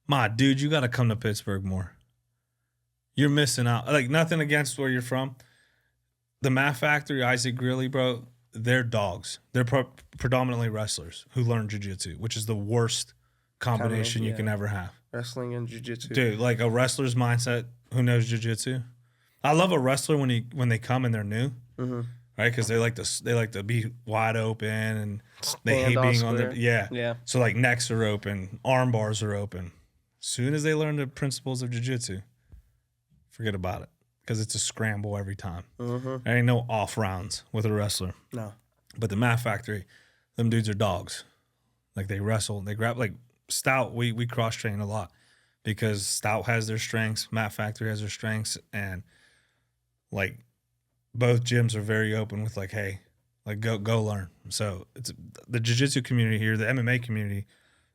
My dude, you got to come to Pittsburgh more. You're missing out. Like, nothing against where you're from. The Math Factory, Isaac Greeley, bro, they're dogs. They're predominantly wrestlers who learn jiu-jitsu, which is the worst combination you can ever have. Wrestling and jiu-jitsu. Dude, like a wrestler's mindset who knows jiu-jitsu. I love a wrestler when they come and they're new, mm-hmm. right? Because they like to be wide open and they hate being on their yeah. So like necks are open, arm bars are open. As soon as they learn the principles of jiu-jitsu, forget about it because it's a scramble every time. Mm-hmm. There ain't no off rounds with a wrestler. No. But the Mat Factory, them dudes are dogs. Like they wrestle, they grab. Like Stout, we cross train a lot because Stout has their strengths, Mat Factory has their strengths, and like both gyms are very open with like, hey, like go learn. So it's the jiu-jitsu community here, the MMA community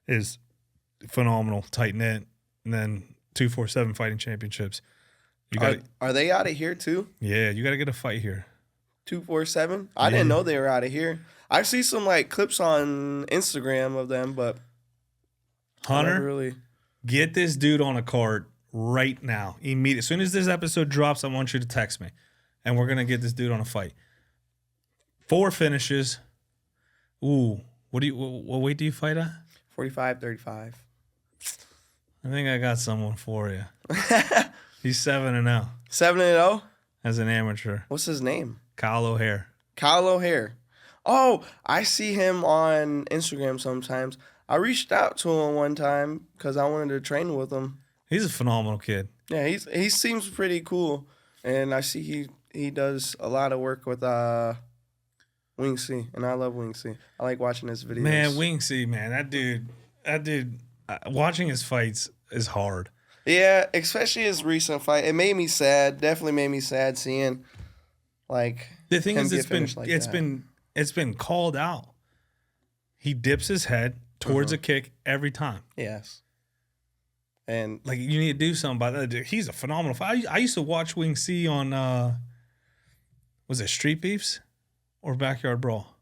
is phenomenal, tight knit, and then 247 fighting championships. You got Are they out of here too? yeah, you got to get a fight here. 247? I didn't know they were out of here. I see some like clips on Instagram of them, but Hunter, I never really. Get this dude on a card right now, immediately. As soon as this episode drops, I want you to text me, and we're gonna get this dude on a fight. 4 finishes. Ooh, what weight do you fight at? 45, 35. I think I got someone for you. He's 7-0 7-0? as an amateur. What's his name? Kyle O'Hare. Kyle O'Hare. Oh, I see him on Instagram sometimes. I reached out to him one time because I wanted to train with him. He's a phenomenal kid. Yeah, he seems pretty cool, and I see he does a lot of work with Wing C, and I love Wing C. I like watching his videos. Man, Wing C, man, that dude, watching his fights is hard. Yeah, especially his recent fight. It made me sad. Definitely made me sad seeing like The thing him is, get it's been finished like that. it's been called out. He dips his head towards a kick every time. Yes. And Like you need to do something about that. Dude, he's a phenomenal fighter. I used to watch Wing C on was it Street Beefs or Backyard Brawl?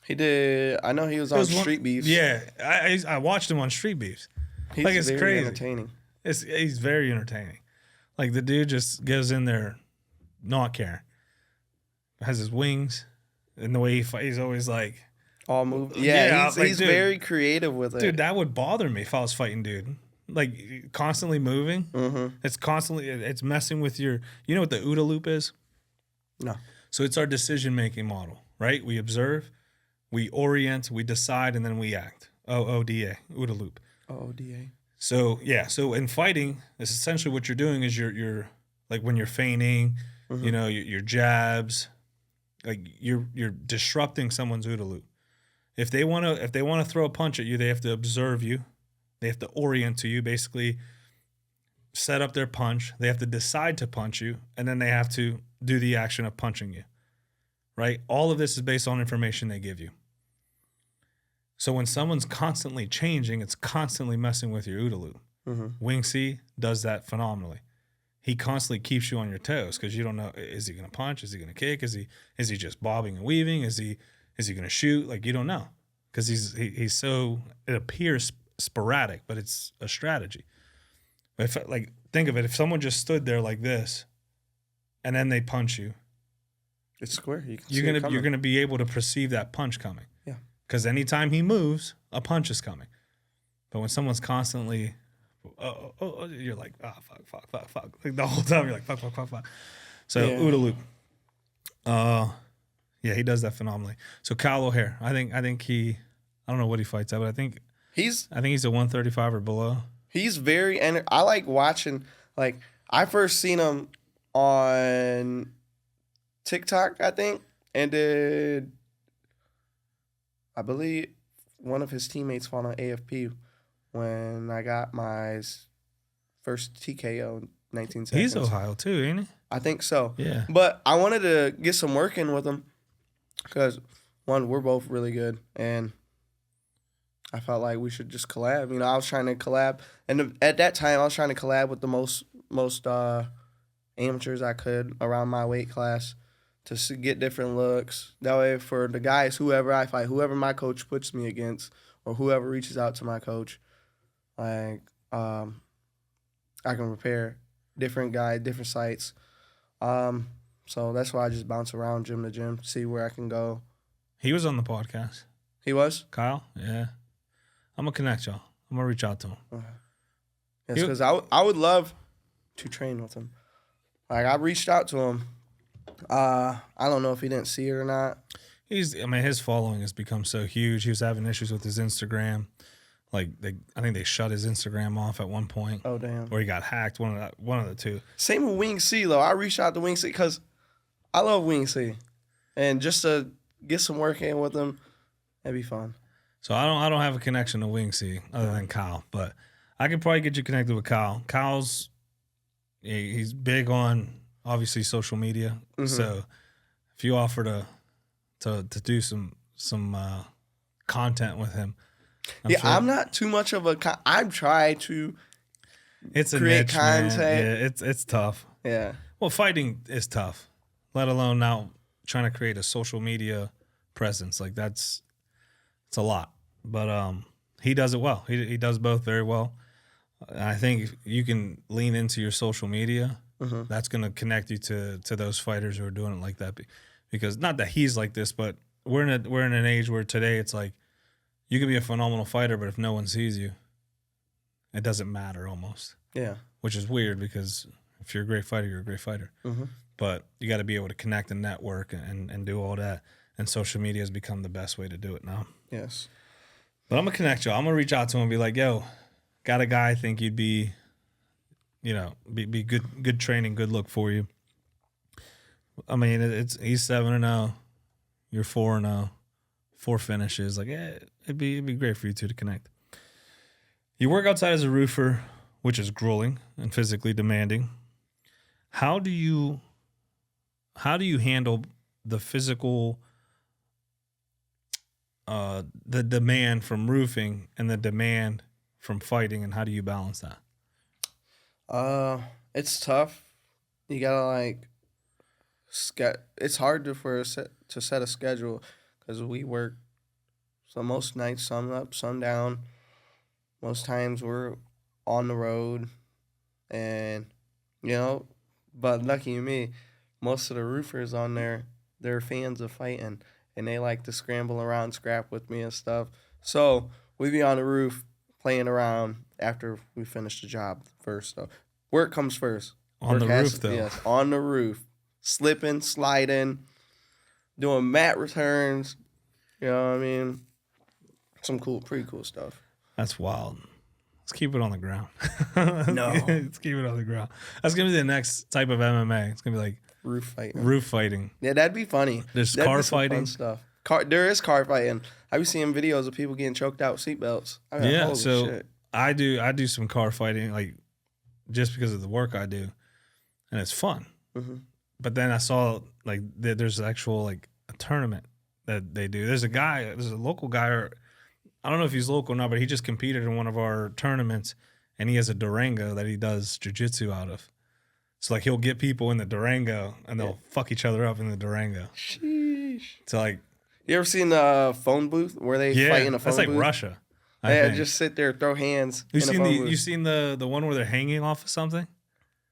he did. I know he was on Street Beefs. Yeah, I watched him on Street Beefs. He's like, it's very crazy. entertaining. He's very entertaining. Like the dude just goes in there, not caring. Has his wings, and the way he fights, he's always like, All move. Yeah, he's dude, very creative with it. dude, that would bother me if I was fighting, dude. Like constantly moving. Mm-hmm. It's messing with your. You know what the OODA loop is? No. So it's our decision-making model, right? We observe, we orient, we decide, and then we act. OODA, OODA loop. OODA. So yeah, so in fighting, it's essentially what you're doing is you're like when you're feigning, you know, your jabs, like you're disrupting someone's OODA loop. If they want to throw a punch at you, they have to observe you, they have to orient to you, basically set up their punch. They have to decide to punch you, and then they have to do the action of punching you. Right? All of this is based on information they give you. So when someone's constantly changing, it's constantly messing with your OODA loop. Wing C does that phenomenally. He constantly keeps you on your toes because you don't know, is he going to punch? Is he going to kick? Is he just bobbing and weaving? Is he going to shoot? Like you don't know because he's so, it appears sporadic, but it's a strategy. If like think of it, if someone just stood there like this, and then they punch you, It's square. you're gonna be able to perceive that punch coming. Yeah. Because anytime he moves, a punch is coming. But when someone's constantly, you're like, fuck. Like the whole time you're like, fuck. So Yeah. OODA loop. Yeah, he does that phenomenally. So Kyle O'Hare, I think he, I don't know what he fights at, but I think he's a 135 or below. He's very, and I like watching. Like I first seen him on TikTok, I think, and I believe one of his teammates fought on AFP when I got my first TKO in 19 seconds. He's Ohio too, ain't he? I think so. Yeah. But I wanted to get some work in with him because, one, we're both really good, and I felt like we should just collab. You know, I was trying to collab, and at that time, I was trying to collab with the most amateurs I could around my weight class to get different looks. That way, for the guys, whoever I fight, whoever my coach puts me against, or whoever reaches out to my coach, like I can prepare different guys, different sites. So that's why I just bounce around gym to gym, see where I can go. He was on the podcast. He was? Kyle? Yeah. I'm going to connect y'all. I'm going to reach out to him. Yes, because I would love to train with him. Like, I reached out to him. I don't know if he didn't see it or not. His following has become so huge. He was having issues with his Instagram. Like I think they shut his Instagram off at one point, Oh damn. or he got hacked. One of the two. Same with Wing C though. I reached out to Wing C because I love Wing C, and just to get some work in with him, that'd be fun. So I don't have a connection to Wing C other than Kyle, but I could probably get you connected with Kyle. He's big on obviously social media. Mhm. So if you offer to do some content with him, I'm not too much of a. I've tried to. It's a create niche, man. content. Yeah, it's tough. Yeah. Well, fighting is tough, let alone now trying to create a social media presence. Like it's a lot. But he does it well. He does both very well. I think if you can lean into your social media, that's going to connect you to those fighters who are doing it like that. Because not that he's like this, but we're in an age where today it's like you can be a phenomenal fighter, but if no one sees you, it doesn't matter almost. Yeah. Which is weird because if you're a great fighter, you're a great fighter. But you got to be able to connect and network and do all that. And social media has become the best way to do it now. Yes. But I'm going to connect you. I'm going to reach out to him and be like, yo, got a guy I think you'd be, be good training, good look for you. I mean, he's 7-0. You're 4-0. 4 finishes. Like, it'd be great for you two to connect. You work outside as a roofer, which is grueling and physically demanding. How do you handle the physical, the demand from roofing and the demand from fighting, and how do you balance that? It's tough. You gotta it's hard to set a schedule because we work. So most nights, sun up, sun down. Most times we're on the road, and but lucky me, most of the roofers on there, they're fans of fighting, and they like to scramble around, scrap with me and stuff. So we be on the roof playing around after we finish the job first. So work comes first. On the roof, though. Yes, on the roof, slipping, sliding, doing mat returns. You know what I mean? Some pretty cool stuff. That's wild. Let's keep it on the ground. No. Let's keep it on the ground. That's going to be the next type of MMA. It's going to be like Roof fighting. Yeah, that'd be funny. There's That'd car be some fun fighting. stuff. There is car fighting. I be seeing videos of people getting choked out with seatbelts. Yeah, holy so shit. I do some car fighting, like just because of the work I do, and it's fun. Mm-hmm. But then I saw like there's actual like a tournament that they do. There's a local guy, or I don't know if he's local or not, but he just competed in one of our tournaments, and he has a Durango that he does Jiu Jitsu out of. So like he'll get people in the Durango and they'll fuck each other up in the Durango. Sheesh. So like, You ever seen the phone booth where they fight in a phone that's like booth? Russia. Yeah, just sit there, throw hands. You in a phone booth. seen the one where they're hanging off of something?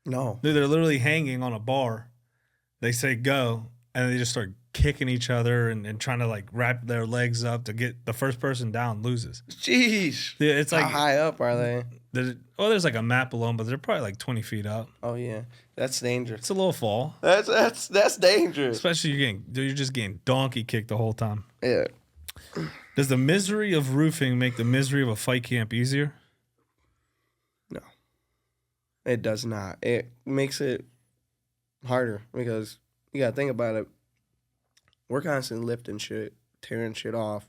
No. They're literally hanging on a bar. They say go, and they just start kicking each other and trying to like wrap their legs up to get the first person down loses. Jeez. Yeah, it's like how high up are they? There's like a mat below them, but they're probably like 20 feet up. Oh yeah, that's dangerous. It's a little fall. That's dangerous. Especially you're just getting donkey kicked the whole time. Yeah. Does the misery of roofing make the misery of a fight camp easier? No, it does not. It makes it harder because you gotta think about it. We're constantly lifting shit, tearing shit off,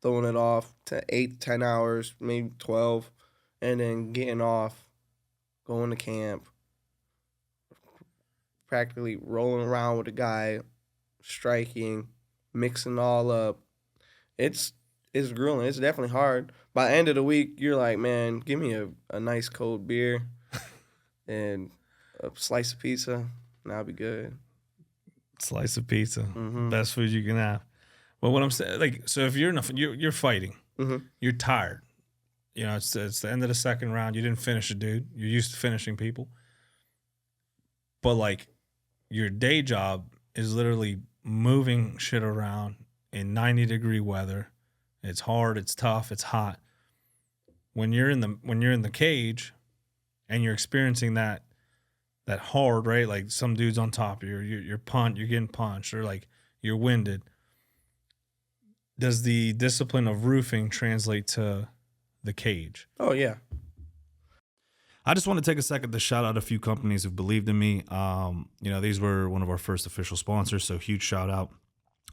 throwing it off to 8 to 10 hours, maybe 12, and then getting off, going to camp, practically rolling around with a guy, striking, mixing all up. It's grueling. It's definitely hard. By the end of the week, you're like, man, give me a nice cold beer and a slice of pizza, and I'll be good. Slice of pizza, Mm-hmm. best food you can have. But what I'm saying, like, so if you're fighting, Mm-hmm. you're tired. You know, it's the end of the second round. You didn't finish a dude. You're used to finishing people. But like, your day job is literally moving shit around in 90-degree weather. It's hard. It's tough. It's hot. When you're in the cage, and you're experiencing that hard, right? Like some dude's on top of you, you're getting punched, or like you're winded. Does the discipline of roofing translate to the cage. Oh, yeah. I just want to take a second to shout out a few companies who believed in me. These were one of our first official sponsors, so huge shout out.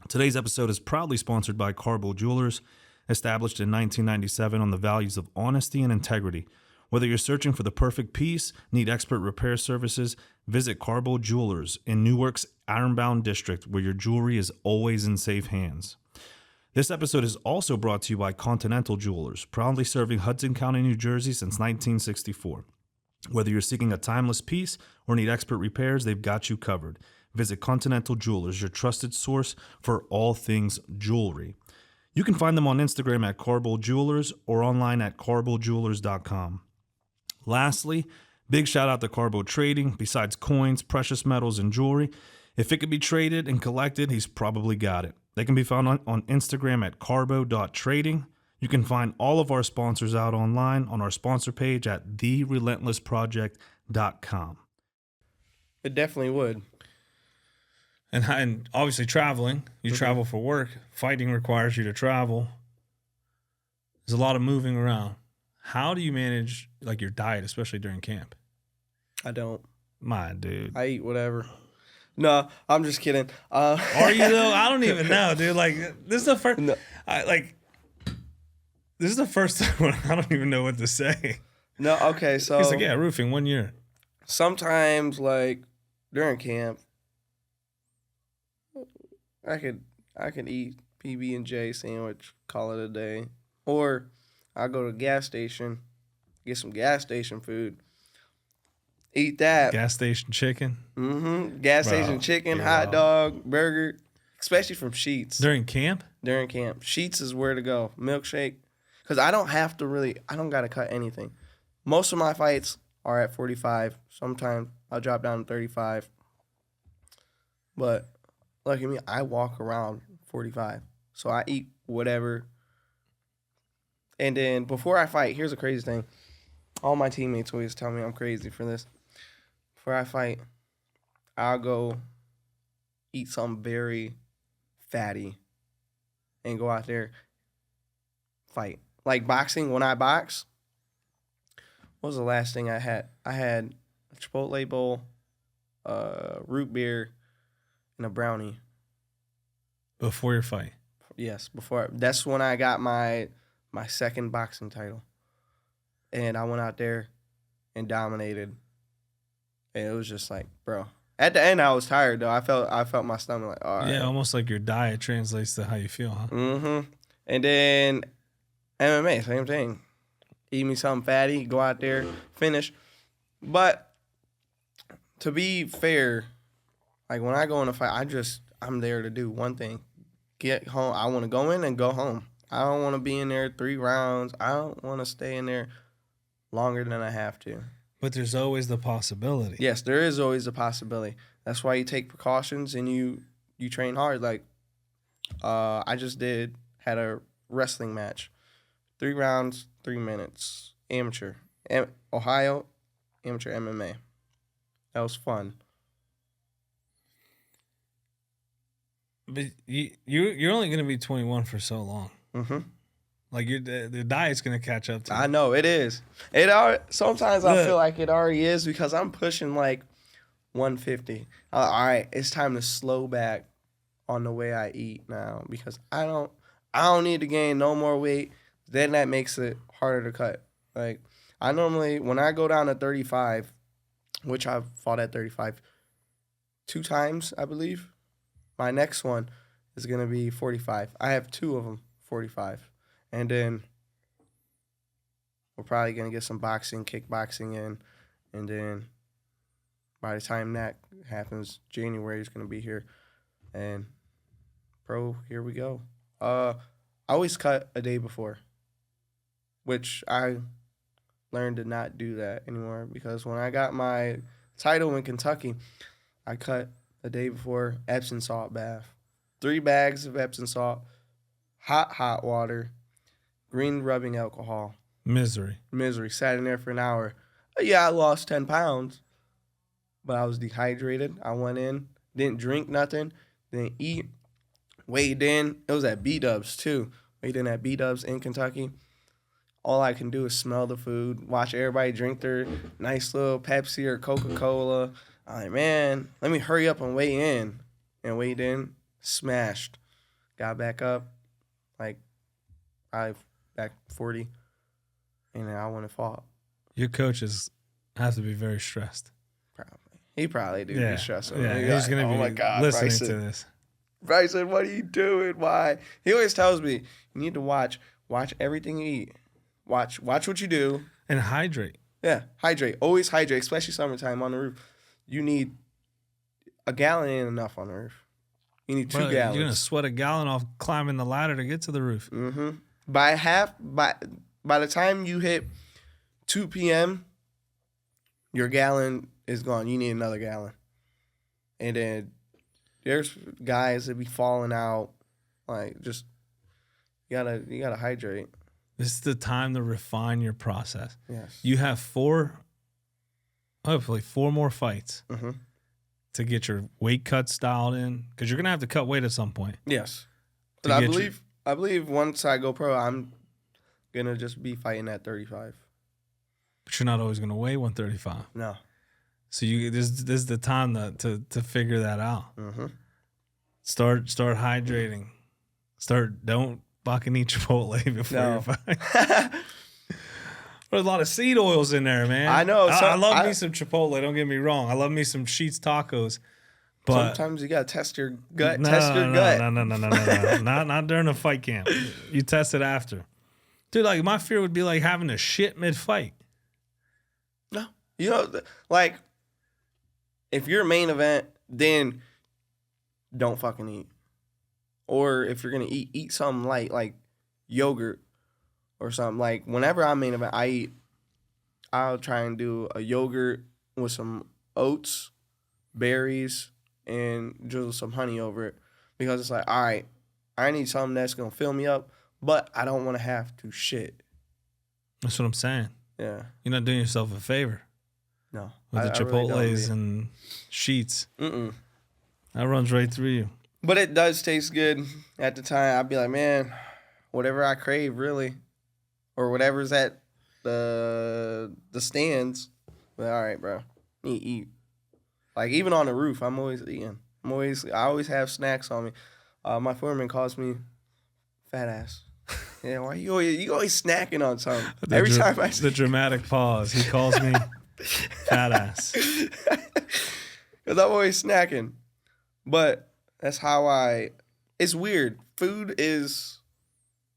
Today's episode is proudly sponsored by Carbo Jewelers, established in 1997 on the values of honesty and integrity. Whether you're searching for the perfect piece, need expert repair services, visit Carbo Jewelers in Newark's Ironbound District, where your jewelry is always in safe hands. This episode is also brought to you by Continental Jewelers, proudly serving Hudson County, New Jersey since 1964. Whether you're seeking a timeless piece or need expert repairs, they've got you covered. Visit Continental Jewelers, your trusted source for all things jewelry. You can find them on Instagram at Carbo Jewelers or online at carbojewelers.com. Lastly, big shout out to Carbo Trading. Besides coins, precious metals, and jewelry, if it could be traded and collected, he's probably got it. They can be found on Instagram at carbo.trading. You can find all of our sponsors out online on our sponsor page at therelentlessproject.com. It definitely would. And obviously traveling. You travel for work. Fighting requires you to travel. There's a lot of moving around. How do you manage like your diet, especially during camp? I don't. My dude. I eat whatever. No, I'm just kidding. Are you though? I don't even know, dude. Like this is the first. No. This is the first time when I don't even know what to say. No, okay, so He's like, yeah, roofing 1 year. sometimes like during camp, I could eat PB&J sandwich, call it a day, or I go to the gas station, get some gas station food, eat that. Gas station chicken Gas Bro, station chicken, yeah. hot dog, burger, especially from Sheets. during camp. During camp, Sheets is where to go. Milkshake, because I don't got to cut anything. Most of my fights are at 45. Sometimes I'll drop down to 35. But lucky me, I walk around 45. So I eat whatever. And then before I fight, here's a crazy thing. All my teammates always tell me I'm crazy for this. Before I fight, I'll go eat something very fatty and go out there, fight. Like boxing, when I box, what was the last thing I had? I had a Chipotle bowl, root beer, and a brownie. Before your fight. Yes, before. That's when I got my second boxing title. And I went out there and dominated. And it was just like, bro. At the end, I was tired, though. I felt my stomach like, all right. Yeah, almost like your diet translates to how you feel, huh? Mm-hmm. And then MMA, same thing. Eat me something fatty, go out there, finish. But to be fair, like when I go in a fight, I'm there to do one thing. Get home. I want to go in and go home. I don't want to be in there 3 rounds. I don't want to stay in there longer than I have to. But there's always the possibility. Yes, there is always a possibility. That's why you take precautions and you train hard. Like I just had a wrestling match. 3 rounds, 3 minutes. Amateur. Ohio, amateur MMA. That was fun. But you're only going to be 21 for so long. Mm-hmm. Like the diet's going to catch up to you. I know, it is. Sometimes I feel like it already is because I'm pushing like 150. All right, it's time to slow back on the way I eat now because I don't need to gain no more weight. Then that makes it harder to cut. Like I normally, when I go down to 35, which I've fought at 35 2 times, I believe. My next one is going to be 45. I have 2 of them, 45. And then we're probably going to get some boxing, kickboxing in. And then by the time that happens, January is going to be here. And pro, here we go. I always cut a day before, which I learned to not do that anymore because when I got my title in Kentucky, I cut a day before Epsom salt bath. 3 bags of Epsom salt, hot water, green rubbing alcohol. Misery. Sat in there for an hour. Yeah, I lost 10 pounds, but I was dehydrated. I went in, didn't drink nothing, didn't eat, weighed in. It was at B-Dubs, too. Weighed in at B-Dubs in Kentucky. all I can do is smell the food, watch everybody drink their nice little Pepsi or Coca-Cola. I'm like, man, let me hurry up and weigh in. And weighed in, smashed. Got back up, like, I back 40, and then I went and fought. Your coaches have to be very stressed. Probably. He probably do be stressed. Yeah, he's going to be listening to this. Bryson, what are you doing? Why? He always tells me, you need to watch everything you eat. Watch what you do. And hydrate. Yeah, hydrate. Always hydrate, especially summertime on the roof. You need a gallon ain't enough on the roof. You need 2 gallons. You're going to sweat a gallon off climbing the ladder to get to the roof. Mm-hmm. By the time you hit 2 p.m., your gallon is gone. You need another gallon. And then there's guys that be falling out. Like, just you gotta hydrate. This is the time to refine your process. Yes. You have hopefully 4 more fights to get your weight cuts dialed in, because you're gonna have to cut weight at some point. Yes. But I believe once I go pro, I'm gonna just be fighting at 35. But you're not always gonna weigh 135. No. So this is the time to figure that out. Mm-hmm. Start hydrating. Don't fucking eat Chipotle before your fight. There's a lot of seed oils in there, man. I know. I love me some Chipotle. Don't get me wrong. I love me some Sheetz tacos. But sometimes you gotta test your gut. No, not during the fight camp. You test it after, dude. Like, my fear would be like having a shit mid-fight. No, you know, like, if you're main event, then don't fucking eat. Or if you're gonna eat something light, like yogurt or something. Like, whenever I'm main event, I'll try and do a yogurt with some oats, berries, and drizzle some honey over it, because it's like, all right, I need something that's gonna fill me up, but I don't want to have to shit. That's what I'm saying. Yeah, you're not doing yourself a favor. No, with the Chipotles really and Sheetz. That runs right through you. But it does taste good. At the time, I'd be like, man, whatever I crave, really, or whatever's at the stands. But all right, bro, eat. Like, even on the roof, I'm always eating. I always have snacks on me. My foreman calls me fat ass. Yeah, why you always snacking on something? Every time I see the dramatic pause, he calls me fat ass. Because I'm always snacking. But that's how it's weird. Food is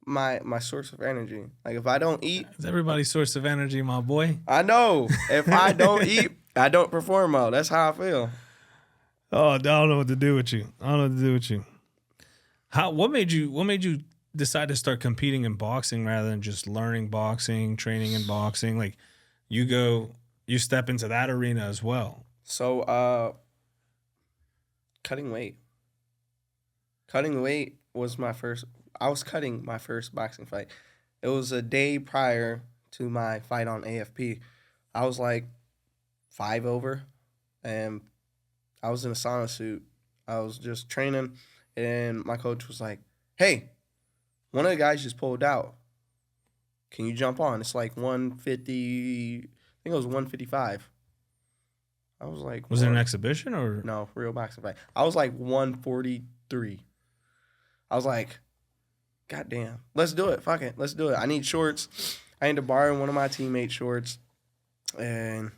my source of energy. Like, if I don't eat, it's everybody's source of energy, my boy. I know. If I don't eat, I don't perform well. That's how I feel. Oh, I don't know what to do with you. What made you decide to start competing in boxing rather than just learning boxing, training in boxing? Like, you step into that arena as well. So, cutting weight. Cutting weight was I was cutting my first boxing fight. It was a day prior to my fight on AFP. I was like 5 over, and I was in a sauna suit. I was just training, and my coach was like, hey, one of the guys just pulled out. Can you jump on? It's like 150, I think it was 155. I was like, was it an exhibition or? No, real boxing fight. I was like 143. I was like, God damn, let's do it. Fuck it, let's do it. I need shorts. I need to borrow one of my teammates' shorts and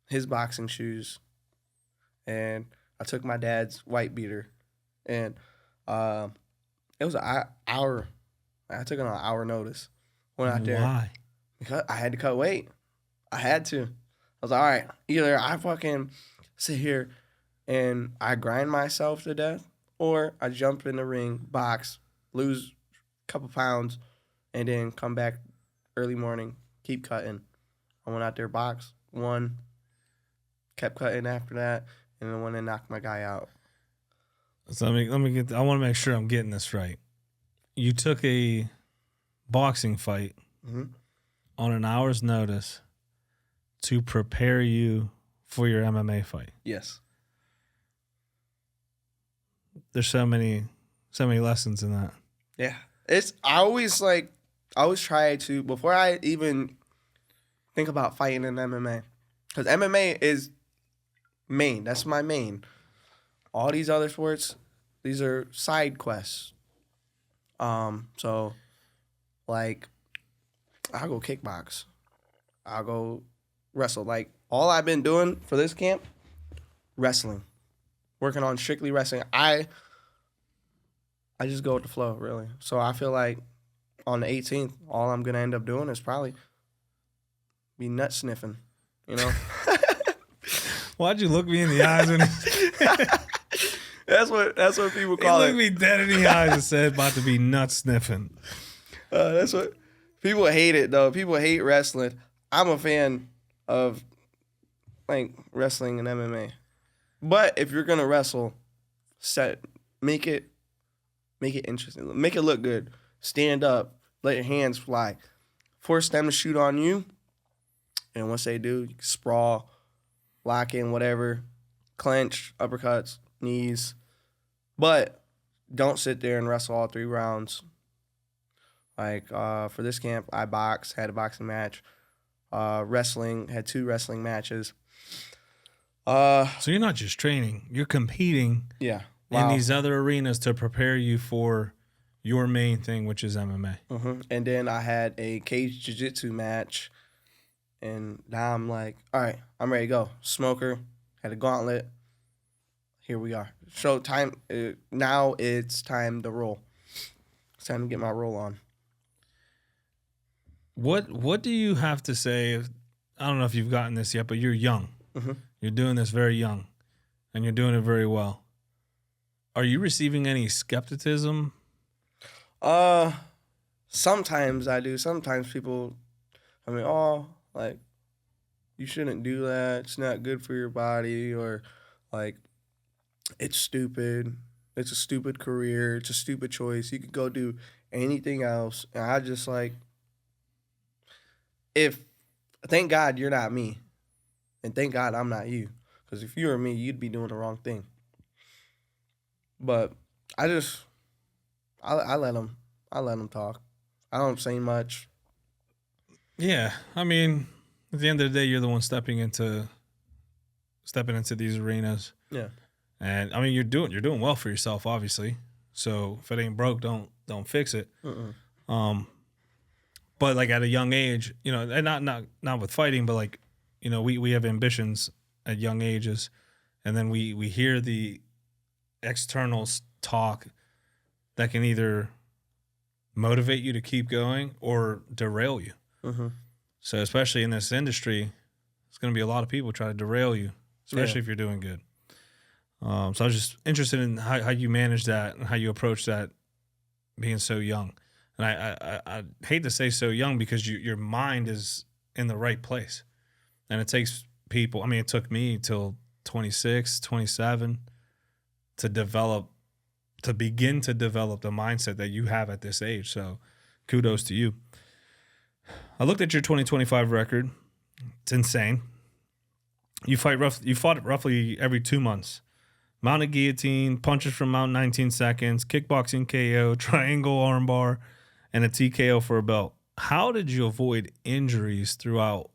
his boxing shoes. And I took my dad's white beater. And it was an hour. I took it on an hour notice. Went out there. Why? Because I had to cut weight. I had to. I was like, all right, either I fucking sit here and I grind myself to death, or I jump in the ring, box, lose a couple pounds, and then come back early morning, keep cutting. I went out there, box, won, kept cutting after that, and then went and knocked my guy out. So I want to make sure I'm getting this right. You took a boxing fight on an hour's notice to prepare you for your MMA fight. Yes. There's so many lessons in that. Yeah. I always, like, I always try to, before I even think about fighting in MMA, because MMA is main. That's my main. All these other sports, these are side quests. So like I'll go kickbox. I'll go wrestle. Like all I've been doing for this camp, wrestling. Working on strictly wrestling. I just go with the flow, really. So I feel like on the 18th, all I'm gonna end up doing is probably be nut sniffing, you know? Why'd you look me in the eyes when That's what people he call looked it. me dead in the eyes and said about to be nut sniffing? That's what people hate it though. People hate wrestling. I'm a fan of like wrestling and MMA. But if you're gonna wrestle, make it interesting. Make it look good. Stand up, let your hands fly. Force them to shoot on you. And once they do, you can sprawl, lock in, whatever, clench, uppercuts, knees. But don't sit there and wrestle all 3 rounds. Like for this camp, I boxed, had a boxing match. Wrestling, had 2 wrestling matches. So you're not just training, you're competing Yeah. in these other arenas to prepare you for your main thing, which is MMA. Mm-hmm. And then I had a cage Jiu Jitsu match. And now I'm like, all right, I'm ready to go. Smoker, had a gauntlet. Here we are. So time, now it's time to roll. It's time to get my roll on. What do you have to say? I don't know if you've gotten this yet, but you're young. Mm-hmm. You're doing this very young, and you're doing it very well. Are you receiving any skepticism? Sometimes I do. Sometimes people, like, you shouldn't do that. It's not good for your body, or like, it's stupid. It's a stupid career. It's a stupid choice. You could go do anything else. And I just like, thank God you're not me. And thank God I'm not you. Because if you were me, you'd be doing the wrong thing. But I let them talk. I don't say much. Yeah, I mean, at the end of the day, you're the one stepping into these arenas. Yeah. And I mean, you're doing well for yourself, obviously. So if it ain't broke, don't fix it. Mm-mm. But like at a young age, you know, and not with fighting, but like, you know, we have ambitions at young ages, and then we hear the external talk that can either motivate you to keep going or derail you. Mm-hmm. So especially in this industry, there's going to be a lot of people try to derail you, especially if you're doing good. So I was just interested in how you manage that and how you approach that being so young. And I hate to say so young because your mind is in the right place. And it takes people, I mean, it took me till 26, 27 to begin to develop the mindset that you have at this age. So kudos to you. I looked at your 2025 record. It's insane. You fought roughly every 2 months. Mounted guillotine, punches from mount 19 seconds, kickboxing KO, triangle armbar, and a TKO for a belt. How did you avoid injuries throughout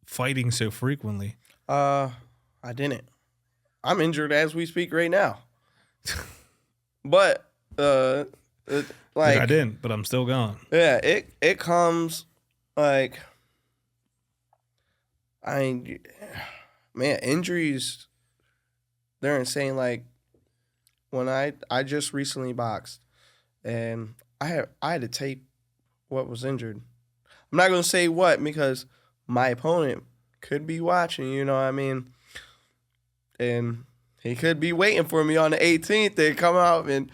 fighting so frequently? I didn't. I'm injured as we speak right now. But like I didn't, but I'm still going. Yeah, it comes like injuries, they're insane. Like when I just recently boxed and I had to tape what was injured. I'm not gonna say what because my opponent could be watching, you know what I mean? And he could be waiting for me on the 18th to come out and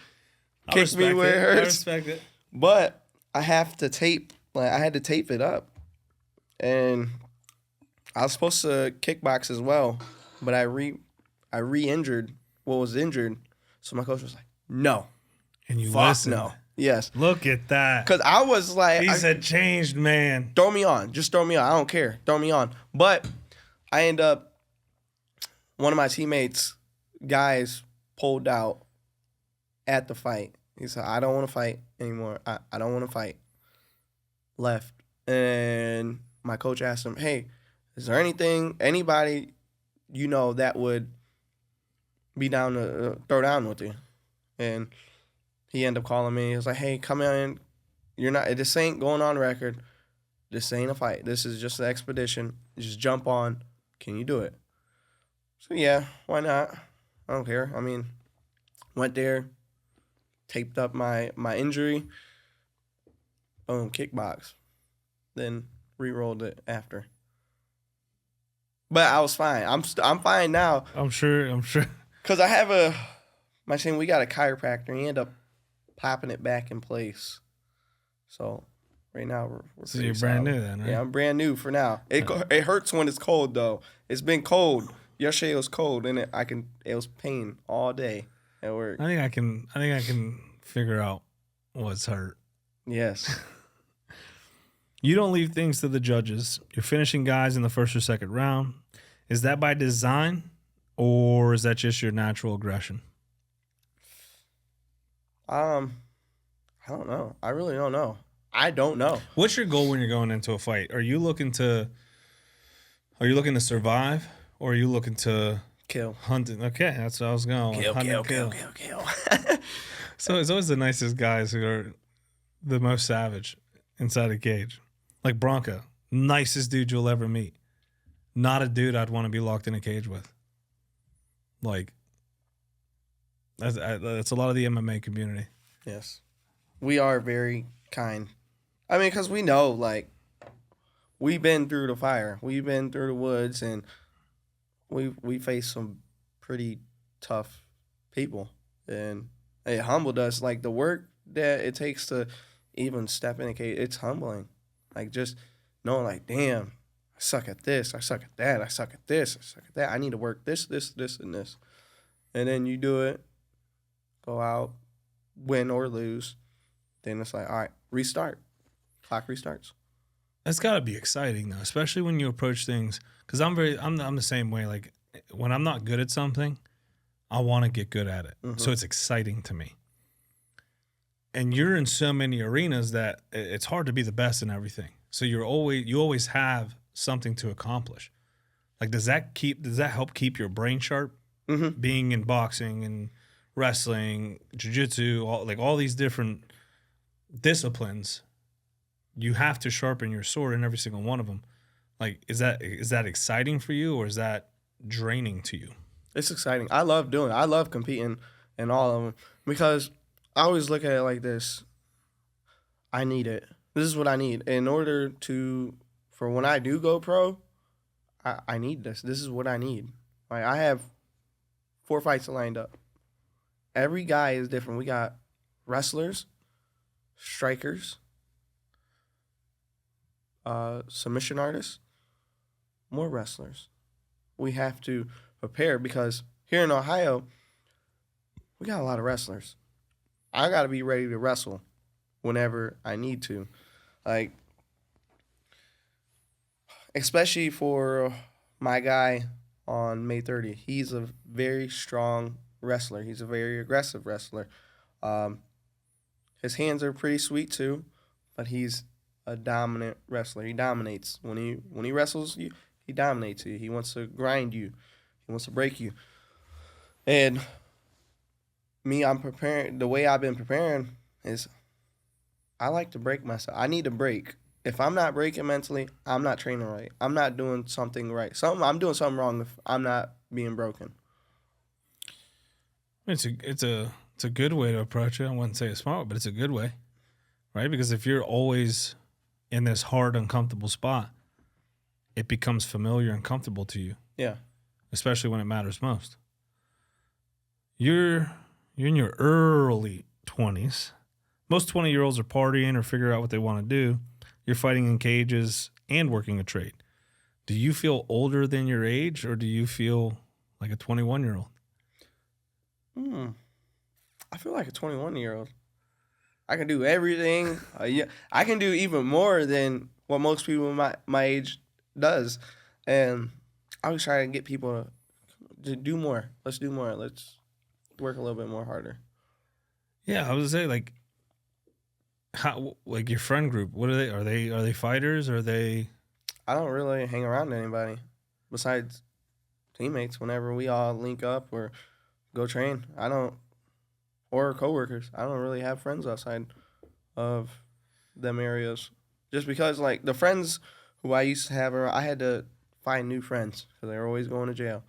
kick me where it hurts. I respect it. But I have to tape, like I had to tape it up. And I was supposed to kickbox as well, but I re-injured what was injured. So my coach was like, no. And you Fuck listened. no. Yes. Look at that. Because I was like, He's a changed man. throw me on. Just throw me on. I don't care. Throw me on. But I end up, one of my teammates, guys, pulled out at the fight. He said, I don't want to fight anymore. I don't want to fight. left, and my coach asked him, "Hey, is there anybody you know that would be down to throw down with you?" And he ended up calling me. He was like, "Hey, come in. This ain't going on record. This ain't a fight. This is just an expedition. Just jump on. Can you do it?" So yeah, why not? I don't care. I mean, went there, taped up my injury, boom, kickbox, then re-rolled it after. But I was fine. I'm fine now. I'm sure. Cause my team. We got a chiropractor. He ended up popping it back in place. So right now we're So you're brand new then, right? Yeah, I'm brand new for now. It hurts when it's cold though. It's been cold. Yesterday it was cold, and it was pain all day at work. I think I can figure out what's hurt. Yes. You don't leave things to the judges. You're finishing guys in the first or second round. Is that by design, or is that just your natural aggression? I don't know. I really don't know. I don't know. What's your goal when you're going into a fight? Are you looking to survive, or are you looking to Kill. hunt it? Okay, that's what I was going. Kill. So it's always the nicest guys who are the most savage inside a cage. Like Bronco, nicest dude you'll ever meet. Not a dude I'd want to be locked in a cage with. Like, that's a lot of the MMA community. Yes. We are very kind. I mean, because we know, like, we've been through the fire. We've been through the woods, and we faced some pretty tough people. And it humbled us. Like, the work that it takes to even step in a cage, it's humbling. Like, just knowing, like, damn, I suck at this, I suck at that, I suck at this, I suck at that. I need to work this, and this. And then you do it, go out, win or lose. Then it's like, all right, restart. Clock restarts. That's got to be exciting, though, especially when you approach things. Because I'm the same way. Like, when I'm not good at something, I want to get good at it. Mm-hmm. So it's exciting to me. And you're in so many arenas that it's hard to be the best in everything. So you always have something to accomplish. Like, does that help keep your brain sharp? Mm-hmm. Being in boxing and wrestling, Jiu Jitsu, all these different disciplines, you have to sharpen your sword in every single one of them. Like, is that exciting for you, or is that draining to you? It's exciting. I love competing in all of them, because I always look at it like this. I need it. This is what I need. In order for when I do go pro, I need this. This is what I need. Like, I have 4 fights lined up. Every guy is different. We got wrestlers, strikers, submission artists, more wrestlers. We have to prepare, because here in Ohio, we got a lot of wrestlers. I got to be ready to wrestle whenever I need to. Like, especially for my guy on May 30th. He's a very strong wrestler. He's a very aggressive wrestler. His hands are pretty sweet too, but he's a dominant wrestler. He dominates. When he wrestles you, he dominates you. He wants to grind you. He wants to break you. And me, I'm preparing. The way I've been preparing is I like to break myself. I need to break. If I'm not breaking mentally, I'm not training right. I'm not doing something right. I'm doing something wrong if I'm not being broken. It's a good way to approach it. I wouldn't say it's smart, but it's a good way, right? Because if you're always in this hard, uncomfortable spot, it becomes familiar and comfortable to you. Yeah. Especially when it matters most. You're in your early 20s. Most 20-year-olds are partying or figure out what they want to do. You're fighting in cages and working a trade. Do you feel older than your age, or do you feel like a 21-year-old? I feel like a 21-year-old. I can do everything. Yeah, I can do even more than what most people my age does. And I always try to get people to do more. Let's do more. Let's work a little bit more harder. Yeah, I would say, like, How, like your friend group? What are they? Are they fighters? Are they? I don't really hang around anybody besides teammates. Whenever we all link up or go train, I don't, or coworkers. I don't really have friends outside of them areas. Just because, like, the friends who I used to have around, I had to find new friends because they were always going to jail,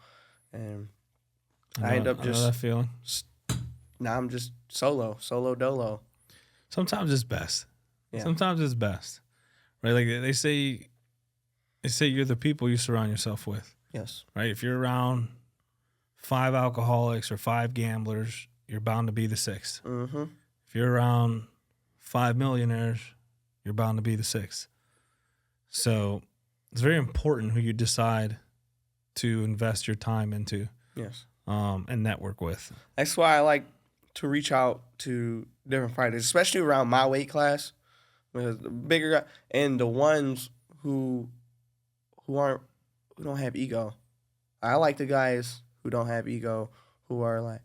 and I end up I know that just feeling. now I'm just solo dolo. Sometimes it's best. Yeah. Sometimes it's best, right? Like they say you're the people you surround yourself with, Yes. right? If you're around 5 alcoholics or 5 gamblers, you're bound to be the 6th. Mm-hmm. If you're around 5 millionaires, you're bound to be the 6th. So it's very important who you decide to invest your time into, Yes. and network with. That's why I like to reach out to different fighters, especially around my weight class, because the bigger guy and the ones who don't have ego. I like the guys who don't have ego, who are like,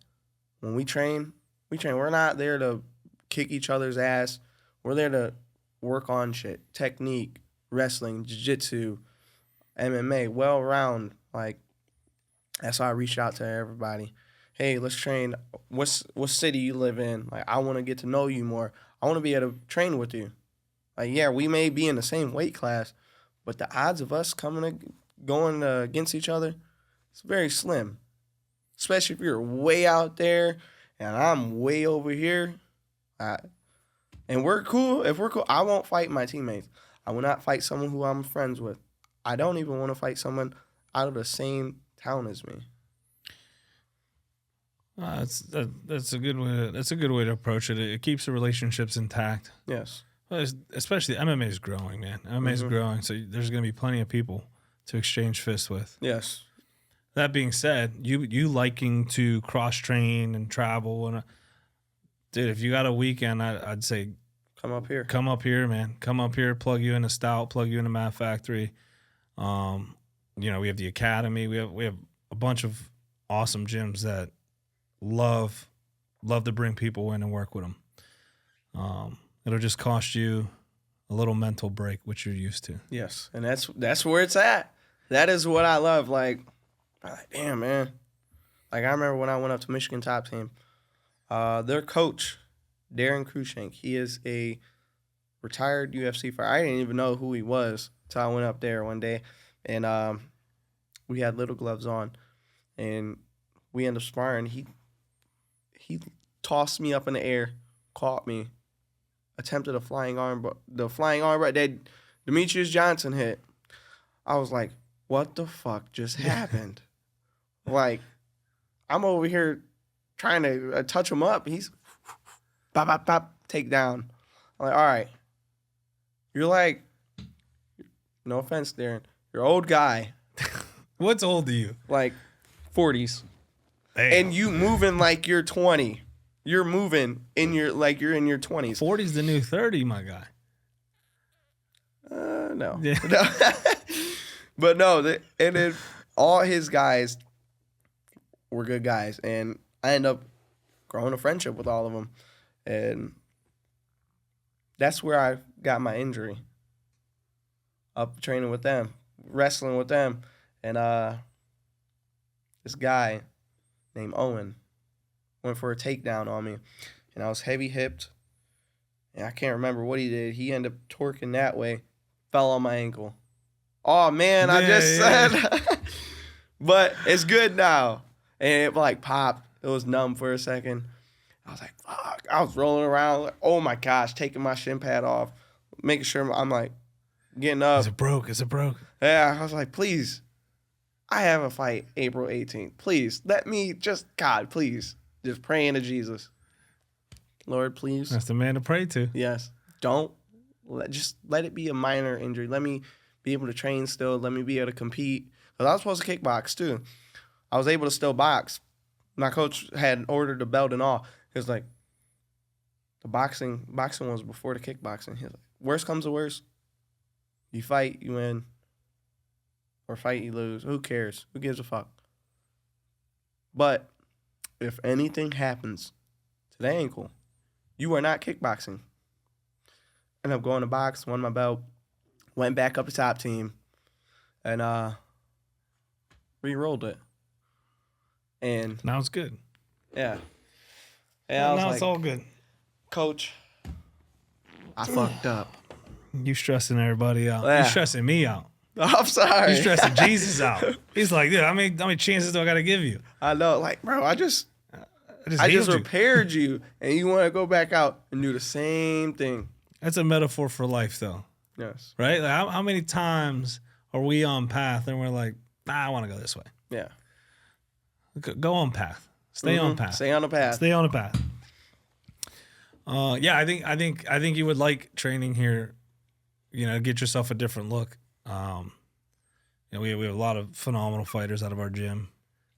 when we train. We're not there to kick each other's ass. We're there to work on shit, technique, wrestling, jiu-jitsu, MMA, well-round. Like, that's why I reach out to everybody. Hey, let's train. What city you live in? Like, I want to get to know you more. I want to be able to train with you. Like, yeah, we may be in the same weight class, but the odds of us going against each other, it's very slim. Especially if you're way out there and I'm way over here. And we're cool. If we're cool, I won't fight my teammates. I will not fight someone who I'm friends with. I don't even want to fight someone out of the same town as me. That's a good way. That's a good way to approach it. It keeps the relationships intact. Yes. Well, especially MMA is growing, man. MMA is growing, so there's going to be plenty of people to exchange fists with. Yes. That being said, you liking to cross train and travel, and dude, if you got a weekend, I'd say Come up here. come up here, man. Come up here, plug you in a Stout, plug you in a Math Factory. We have the Academy. We have a bunch of awesome gyms that love to bring people in and work with them. It'll just cost you a little mental break, which you're used to. Yes. And that's where it's at. That is what I love. Like, damn, man. Like, I remember when I went up to Michigan Top Team, their coach, Darren Cruikshank, he is a retired UFC fighter. I didn't even know who he was until I went up there one day. And we had little gloves on. And we ended up sparring. He tossed me up in the air, caught me, attempted a flying arm, but the flying arm that Demetrius Johnson hit. I was like, what the fuck just happened? Like, I'm over here trying to touch him up. He's bop, bop, bop, take down. I'm like, all right. You're like, no offense, Darren, you're an old guy. What's old to you? Like 40s. Damn. And you moving like you're 20. You're moving like you're in your 20s. 40's the new 30, my guy. No. Yeah. No. But no, and then all his guys were good guys. And I ended up growing a friendship with all of them. And that's where I got my injury. Up training with them, wrestling with them. And this guy named Owen went for a takedown on me. And I was heavy-hipped. And I can't remember what he did. He ended up torquing that way. Fell on my ankle. Oh, man, I just said. But it's good now. And it, like, popped. It was numb for a second. I was like, fuck. I was rolling around. Like, oh, my gosh, taking my shin pad off. Making sure I'm, like, getting up. Is it broke? Is it broke? Yeah, I was like, please. I have a fight April 18th. Please, let me just, God, please. Just praying to Jesus. Lord, please. That's the man to pray to. Yes. Just let it be a minor injury. Let me be able to train still. Let me be able to compete. Because I was supposed to kickbox too. I was able to still box. My coach had ordered the belt and all. He was like, the boxing was before the kickboxing. He was like, worst comes to worst. You fight, you win. Or fight, you lose. Who cares? Who gives a fuck? But if anything happens to the ankle, you are not kickboxing. ended up going to box, won my belt, went back up to top team, and re-rolled it. And Now it's good. yeah. And I was Now like, it's all good. Coach, I fucked up. You stressing everybody out. Yeah. You stressing me out. I'm sorry. You stressing Jesus out. He's like, dude, how many chances do I got to give you? I know, like, bro, I just I healed you. repaired you, and you want to go back out and do the same thing. That's a metaphor for life, though, Yes. right? Like, how many times are we on path and we're like, nah, I want to go this way. Yeah. Go on path. Stay on path. Stay on the path. Stay on the path. Yeah, I think you would like training here. You know, get yourself a different look. You know, we have a lot of phenomenal fighters out of our gym.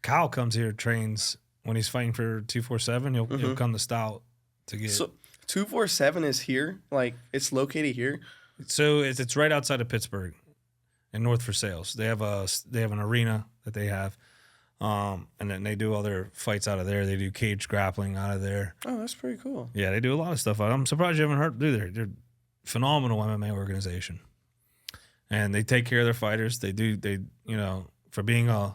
Kyle comes here, trains when he's fighting for 247. He'll come to Stout to get. So 247 is here, like it's located here. So it's right outside of Pittsburgh, in North for Sales. They have an arena that they have, and then they do all their fights out of there. They do cage grappling out of there. Oh, that's pretty cool. Yeah, they do a lot of stuff. I'm surprised you haven't heard. They're a phenomenal MMA organization, and they take care of their fighters. They for being a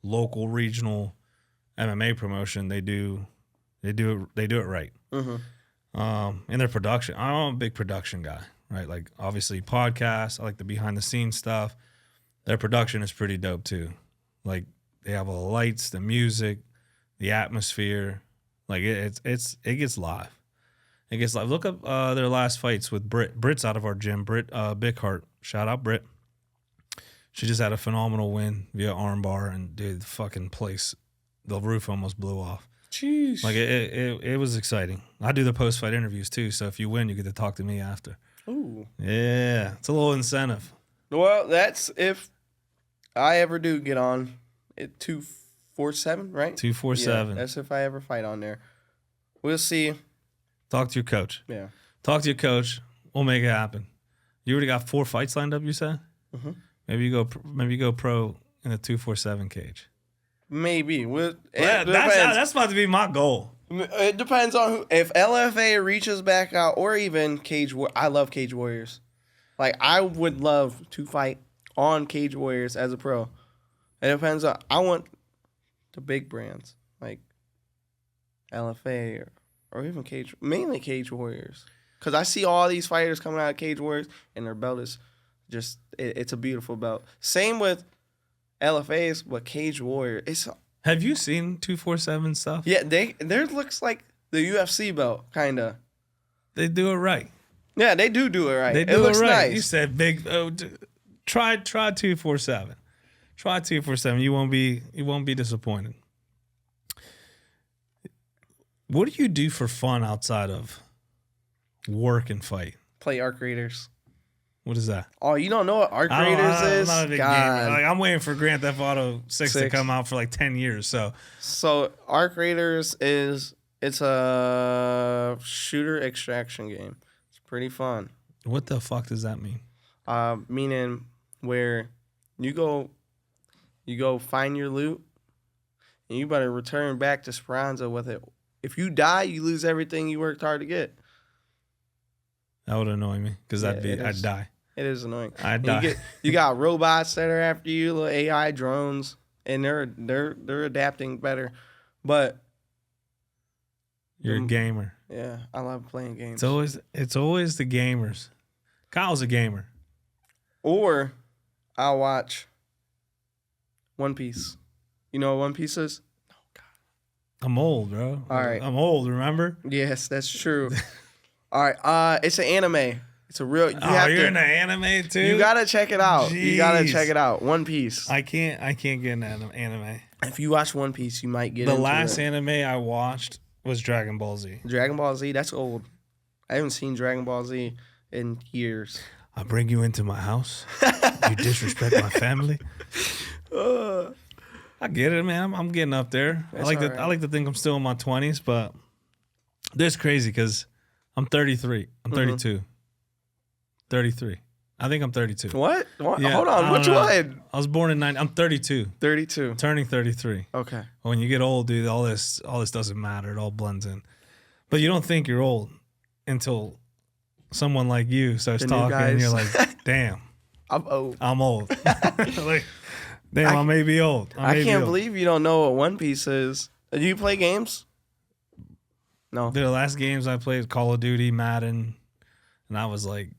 local regional MMA promotion, they do it right. In their production, I'm a big production guy, right? Like obviously podcasts, I like the behind the scenes stuff. Their production is pretty dope too. Like they have all the lights, the music, the atmosphere. Like it gets live. It gets live. Look up their last fights with Britt. Britt's out of our gym. Britt Bighart. Shout out Britt. She just had a phenomenal win via armbar, and dude, the fucking place, the roof almost blew off. Jeez. Like it was exciting. I do the post fight interviews too, so if you win, you get to talk to me after. Ooh. Yeah, it's a little incentive. Well, that's if I ever do get on at 247, right? 247. Yeah, that's if I ever fight on there. We'll see. Talk to your coach. Yeah. Talk to your coach. We'll make it happen. You already got 4 fights lined up, you said? Mm-hmm. Maybe you go pro in a 247 cage. Maybe. That's about to be my goal. It depends on who. If LFA reaches back out, or even Cage War. I love Cage Warriors. Like, I would love to fight on Cage Warriors as a pro. It depends on. I want the big brands like LFA or even mainly Cage Warriors, because I see all these fighters coming out of Cage Warriors and their belt is just it's a beautiful belt. Same with LFAs, but Cage Warrior. Have you seen 247 stuff? Yeah, theirs looks like the UFC belt, kinda. They do it right. Yeah, they do it right. They do it looks right. nice. You said big. Try 247. Try 247. You won't be disappointed. What do you do for fun outside of work and fight? Play Arc Raiders. What is that? Oh, you don't know what Arc Raiders is? I'm not a big gamer. Like, I'm waiting for Grand Theft Auto 6 to come out for like 10 years. So Arc Raiders it's a shooter extraction game. It's pretty fun. What the fuck does that mean? Meaning where you go find your loot and you better return back to Speranza with it. If you die, you lose everything you worked hard to get. That would annoy me because I'd die. It is annoying. I'd die. You got robots that are after you, little AI drones, and they're adapting better. But you're a gamer. Yeah, I love playing games. It's always the gamers. Kyle's a gamer. Or I'll watch One Piece. You know what One Piece is? Oh God. I'm old, bro. All right. I'm old, remember? Yes, that's true. All right. It's an anime. It's a real. You're into anime too? You gotta check it out. Jeez. You gotta check it out. One Piece. I can't get into anime. If you watch One Piece, you might get the into last it. anime I watched was Dragon Ball Z. Dragon Ball Z, that's old. I haven't seen Dragon Ball Z in years. I bring you into my house. You disrespect my family. I get it, man. I'm getting up there. I like to think I'm still in my 20s, but this is crazy because I'm 33. I'm 32. 33. I think I'm 32. What? Yeah, Hold on. Which one? I was born in 90. I'm 32. 32. Turning 33. Okay. When you get old, dude, all this doesn't matter. It all blends in. But you don't think you're old until someone like you starts The new talking, and you're guys. like, damn, I'm old. I'm old. Like, damn, I may be old. I can't believe you don't know what One Piece is. Do you play games? No. The last games I played was Call of Duty, Madden, and I was like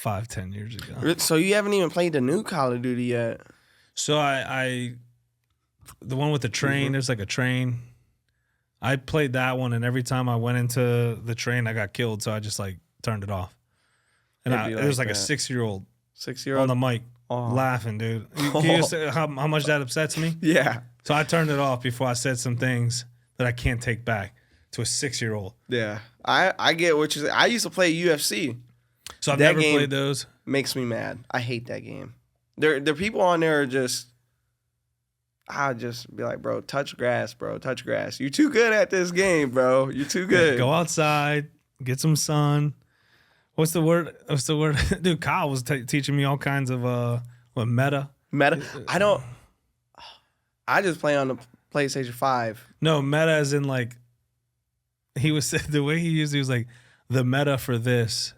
5-10 years ago. So you haven't even played the new Call of Duty yet? So I the one with the train, there's like a train. I played that one, and every time I went into the train, I got killed, so I just like turned it off. And it was like a 6-year-old 6-year-old on the mic laughing, dude. Can you say how much that upsets me? Yeah. So I turned it off before I said some things that I can't take back to a 6-year-old. Yeah. I get what you're saying. I used to play UFC. So I've That never game played those. Makes me mad. I hate that game. The people on there are just, I'll just be like, bro, touch grass, bro. Touch grass. You're too good at this game, bro. You're too good. Go outside, get some sun. What's the word? Dude, Kyle was teaching me all kinds of meta. Meta. I just play on the PlayStation 5. No, meta as in like, he was the way he used it, he was like, the meta for this.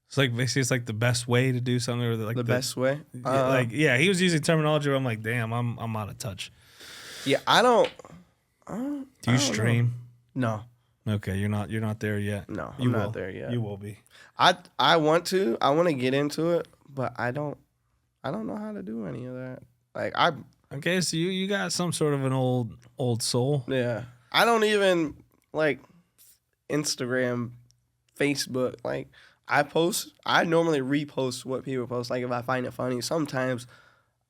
It's like basically it's like the best way to do something, or like The best way. He was using terminology where I'm like, damn, I'm out of touch. Yeah, I don't. Do you stream? No, Okay, you're not there yet. no, You I'm will. not there yet. You will be. I want to. I want to get into it, but I don't know how to do any of that. Like Okay, so you got some sort of an old soul. yeah. I don't even like Instagram, Facebook. Like I normally repost what people post. Like if I find it funny, sometimes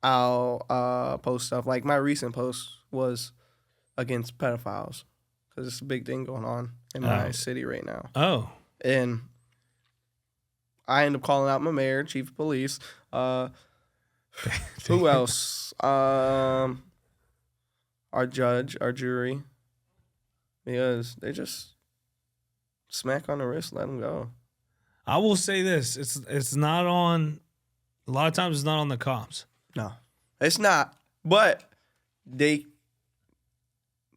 I'll post stuff. Like my recent post was against pedophiles because it's a big thing going on in my city right now. Oh. And I end up calling out my mayor, chief of police. Who else? Our judge, our jury. Because they just smack on the wrist, let them go. I will say this: it's not on. A lot of times, it's not on the cops. No, it's not. But they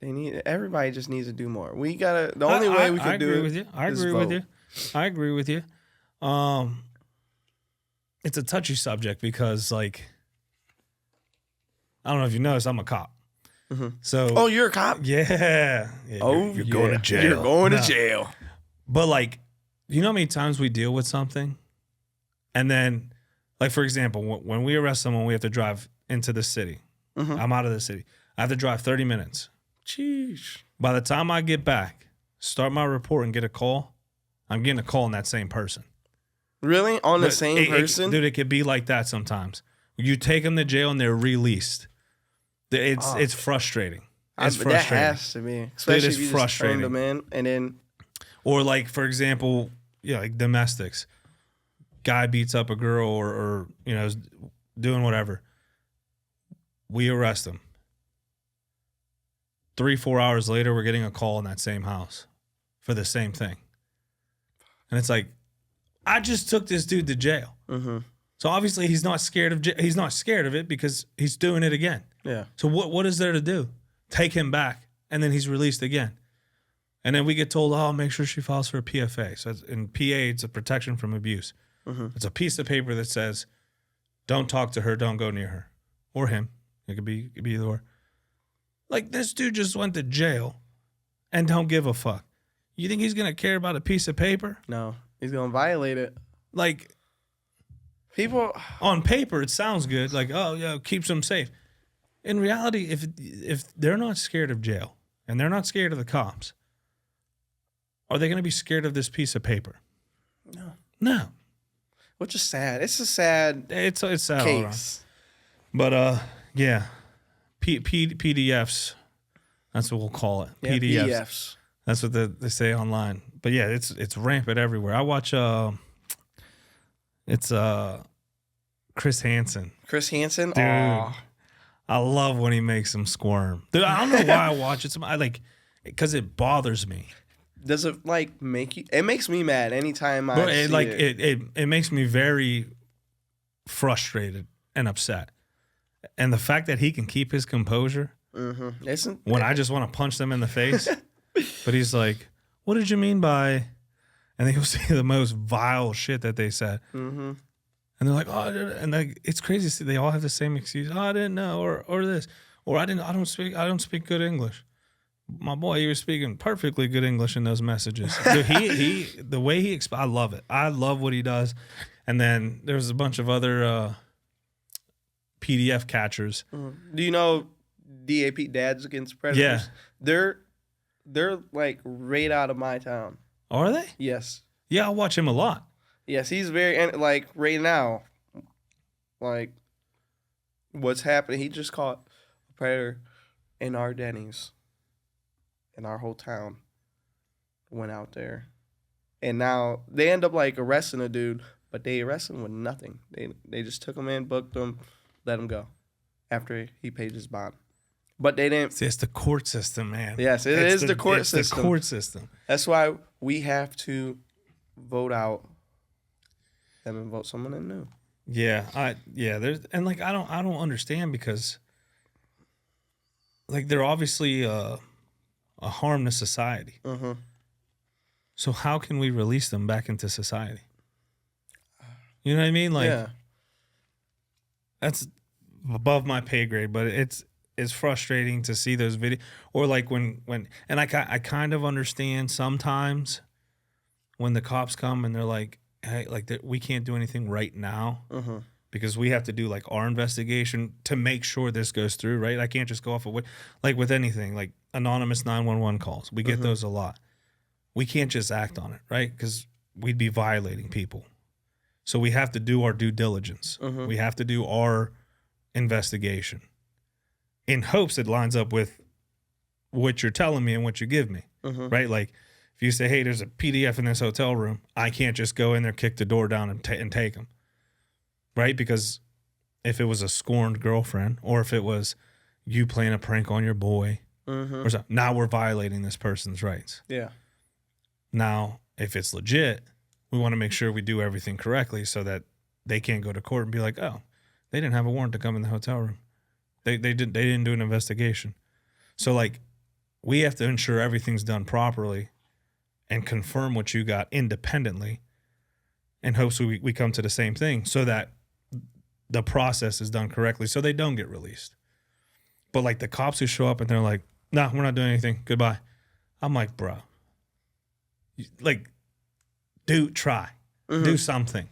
need. Everybody just needs to do more. We gotta. The only way we can do it. I agree with you. I agree with you. It's a touchy subject because, like, I don't know if you noticed, I'm a cop. Mm-hmm. So, you're a cop? Yeah. You're going to jail. You're going to jail. But, like, you know how many times we deal with something, and then, like, for example, when we arrest someone, we have to drive into the city. Mm-hmm. I'm out of the city. I have to drive 30 minutes. Jeez. By the time I get back, start my report and get a call, I'm getting a call on that same person. Really? On the same person? Dude, it could be like that sometimes. You take them to jail and they're released. It's frustrating. It's frustrating. That has to be. Especially it's if you frustrating. Just turn them in and then... Or like, for example, like domestics. Guy beats up a girl or is doing whatever. We arrest him. 3-4 hours later, we're getting a call in that same house for the same thing. And it's like, I just took this dude to jail. Mm-hmm. So obviously he's not scared of he's not scared of it because he's doing it again. Yeah. So what is there to do? Take him back, and then he's released again. And then we get told, oh, make sure she files for a PFA. So in PA, it's a protection from abuse. Mm-hmm. It's a piece of paper that says, don't talk to her, don't go near her. Or him. It could be either or. Like, this dude just went to jail and don't give a fuck. You think he's going to care about a piece of paper? No. He's going to violate it. Like, people... On paper, it sounds good. Like, oh, yeah, keeps them safe. In reality, if they're not scared of jail and they're not scared of the cops, are they going to be scared of this piece of paper? No. Which is sad. It's a sad It's sad all around. case. But, yeah. PDFs. That's what we'll call it. Yeah, PDFs. That's what they say online. But yeah, it's rampant everywhere. I watch it's Chris Hansen. Chris Hansen? Dude. Aw. I love when he makes them squirm. Dude, I don't know why I watch it. I like because it bothers me. Does it like make you? It makes me mad anytime I see it. It makes me very frustrated and upset. And the fact that he can keep his composure Mm-hmm. when I just want to punch them in the face. But he's like, what did you mean by and they will say the most vile shit that they said. Mm-hmm. And they're like, oh, and like, it's crazy to see they all have the same excuse. Oh, I didn't know, or this, or I don't speak good English. My boy, he was speaking perfectly good English in those messages. Dude, the way he I love it. I love what he does. And then there's a bunch of other PDF catchers. Mm-hmm. Do you know DAP, Dads Against Predators? Yeah. They're like right out of my town. Are they? Yes. Yeah, I watch him a lot. Yes, he's very, like, right now, like, what's happening, he just caught a predator in our Denny's, and our whole town went out there. And now they end up, like, arresting a dude, but they arrested him with nothing. They just took him in, booked him, let him go after he paid his bond. But they didn't. See, it's the court system, man. Yes, it's the court system. The court system. That's why we have to vote out them and vote someone in new. Yeah, there's, and like I don't understand, because like they're obviously a harm to society. Mm-hmm. So how can we release them back into society? You know what I mean? Like, yeah. That's above my pay grade, but it's frustrating to see those videos, or like when and I kind of understand sometimes when the cops come and they're like, hey, like we can't do anything right now because we have to do like our investigation to make sure this goes through, right? I can't just go off of like with anything, like anonymous 911 calls. We get those a lot. We can't just act on it, right? Because we'd be violating people. So we have to do our due diligence. We have to do our investigation in hopes it lines up with what you're telling me and what you give me, right? Like if you say, hey, there's a PDF in this hotel room, I can't just go in there, kick the door down and take them, right? Because if it was a scorned girlfriend, or if it was you playing a prank on your boy or something, now we're violating this person's rights. Yeah. Now, if it's legit, we want to make sure we do everything correctly so that they can't go to court and be like, oh, they didn't have a warrant to come in the hotel room. They didn't do an investigation. So like we have to ensure everything's done properly and confirm what you got independently in hopes we come to the same thing so that the process is done correctly so they don't get released. But like the cops who show up and they're like, nah, we're not doing anything. Goodbye. I'm like, bro, like, try. Do something.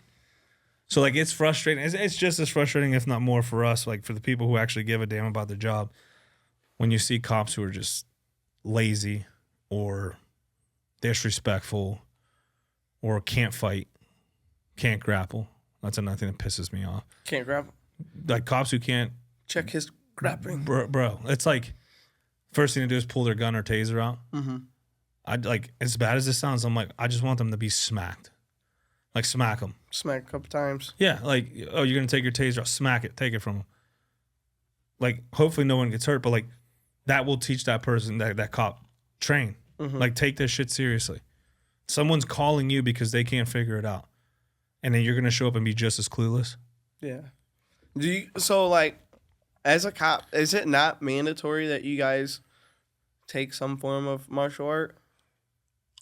So like it's frustrating. It's just as frustrating, if not more, for us, like for the people who actually give a damn about their job, when you see cops who are just lazy or disrespectful or can't fight, can't grapple. That's another thing that pisses me off. Can't grapple. Like cops who can't Check his grappling. Bro, it's like first thing to do is pull their gun or taser out. I'd like, as bad as this sounds, I'm like, I just want them to be smacked. Like smack them. Smack a couple times. Yeah, like, oh, you're going to take your taser off, smack it, take it from them. Like, hopefully no one gets hurt, but like, that will teach that person, that cop, train. Like, take this shit seriously. Someone's calling you because they can't figure it out. And then you're going to show up and be just as clueless. Yeah. So, like, as a cop, is it not mandatory that you guys take some form of martial art?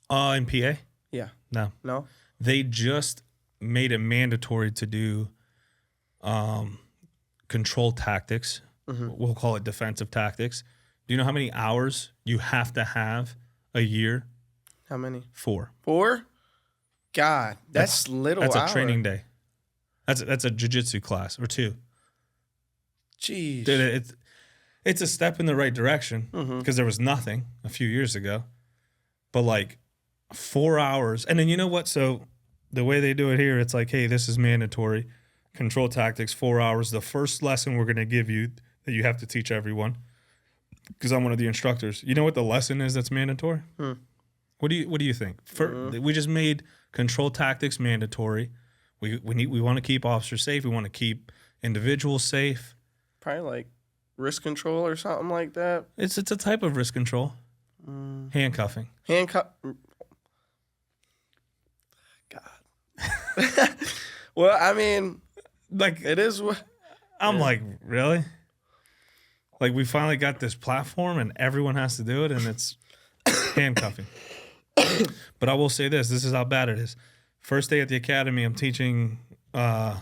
In PA? Yeah. No. No? They just made it mandatory to do control tactics. We'll call it defensive tactics. Do you know how many hours you have to have a year? How many? 4. 4? God, that's little That's hour. a training day. That's a Jiu Jitsu class or 2. Jeez. Dude, it's a step in the right direction because there was nothing a few years ago. But like 4 hours. And then you know what? So the way they do it here, it's like, hey, this is mandatory. Control tactics, 4 hours. The first lesson we're going to give you that you have to teach everyone, because I'm one of the instructors. You know what the lesson is that's mandatory? What do you think? We just made control tactics mandatory. We want to keep officers safe. We want to keep individuals safe. Probably like risk control or something like that. It's a type of risk control. Handcuffing. Handcuff. God. Well, I mean, Like it is what I'm like, really? Like we finally got this platform and everyone has to do it, and it's handcuffing. But I will say this is how bad it is. First day at the academy, I'm teaching, it's kind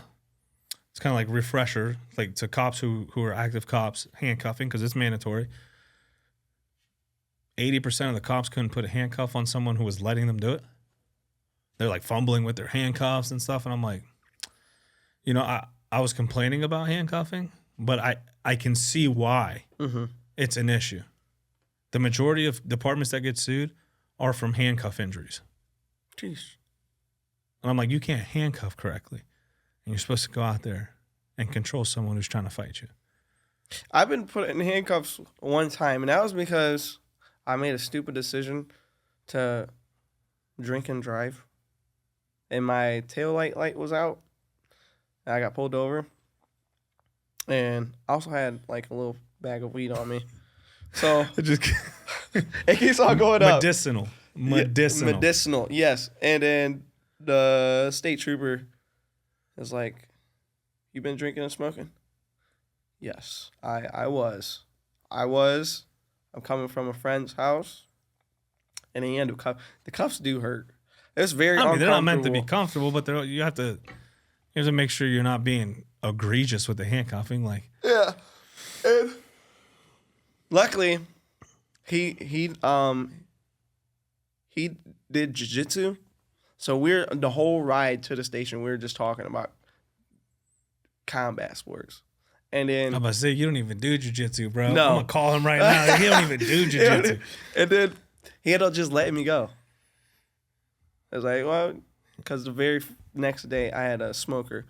of like refresher, like to cops who are active cops, handcuffing, because it's mandatory. 80% of the cops couldn't put a handcuff on someone who was letting them do it. They're like fumbling with their handcuffs and stuff. And I'm like, I was complaining about handcuffing, but I can see why it's an issue. The majority of departments that get sued are from handcuff injuries. Jeez. And I'm like, you can't handcuff correctly. And you're supposed to go out there and control someone who's trying to fight you. I've been put in handcuffs one time, and that was because I made a stupid decision to drink and drive. And my taillight light was out. And I got pulled over. And I also had like a little bag of weed on me. So it keeps on going up. Medicinal. Medicinal, yes. And then the state trooper is like, "You been drinking and smoking?" Yes, I was. I'm coming from a friend's house, and he ended up the cuffs do hurt. It's very uncomfortable. They're not meant to be comfortable, but you have to make sure you're not being egregious with the handcuffing. Like, yeah. And luckily, he did Jiu Jitsu, so we're the whole ride to the station. We were just talking about combat sports. And then I'm about to say, you don't even do jiu-jitsu, bro. No. I'm going to call him right now. He don't even do jiu-jitsu. And then he ended up just letting me go. I was like, well, because the very next day I had a smoker.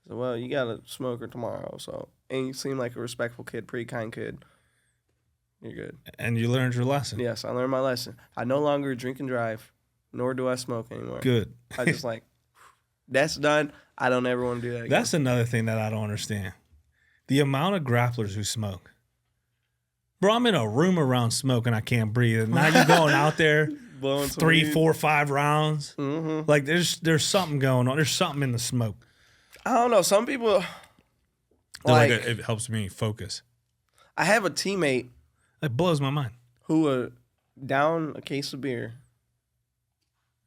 I said, well, you got a smoker tomorrow. So, and you seem like a respectful kid, pretty kind kid. You're good. And you learned your lesson. Yes, I learned my lesson. I no longer drink and drive, nor do I smoke anymore. Good. I just like, that's done. I don't ever want to do that again. That's another thing that I don't understand. The amount of grapplers who smoke. Bro, I'm in a room around smoke and I can't breathe. And now you're going out there blowing 3, 4, 5 rounds. Mm-hmm. Like there's something going on. There's something in the smoke. I don't know. Some people like it helps me focus. I have a teammate. It blows my mind. Who would down a case of beer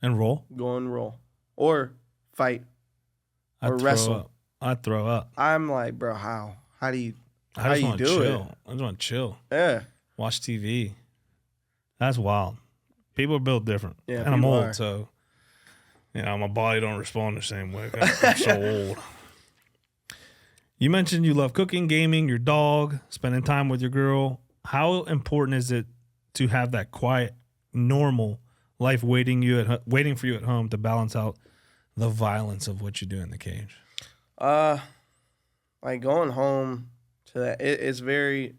and roll, go and roll, or fight, or wrestle. I'd throw up. I'm like, bro, how do you? I just want to do it? I just want to chill. Yeah. Watch TV. That's wild. People are built different. Yeah, and I'm old, so my body don't respond the same way. I'm so old. You mentioned you love cooking, gaming, your dog, spending time with your girl. How important is it to have that quiet, normal life waiting for you at home to balance out the violence of what you do in the cage? Like going home to that, it's very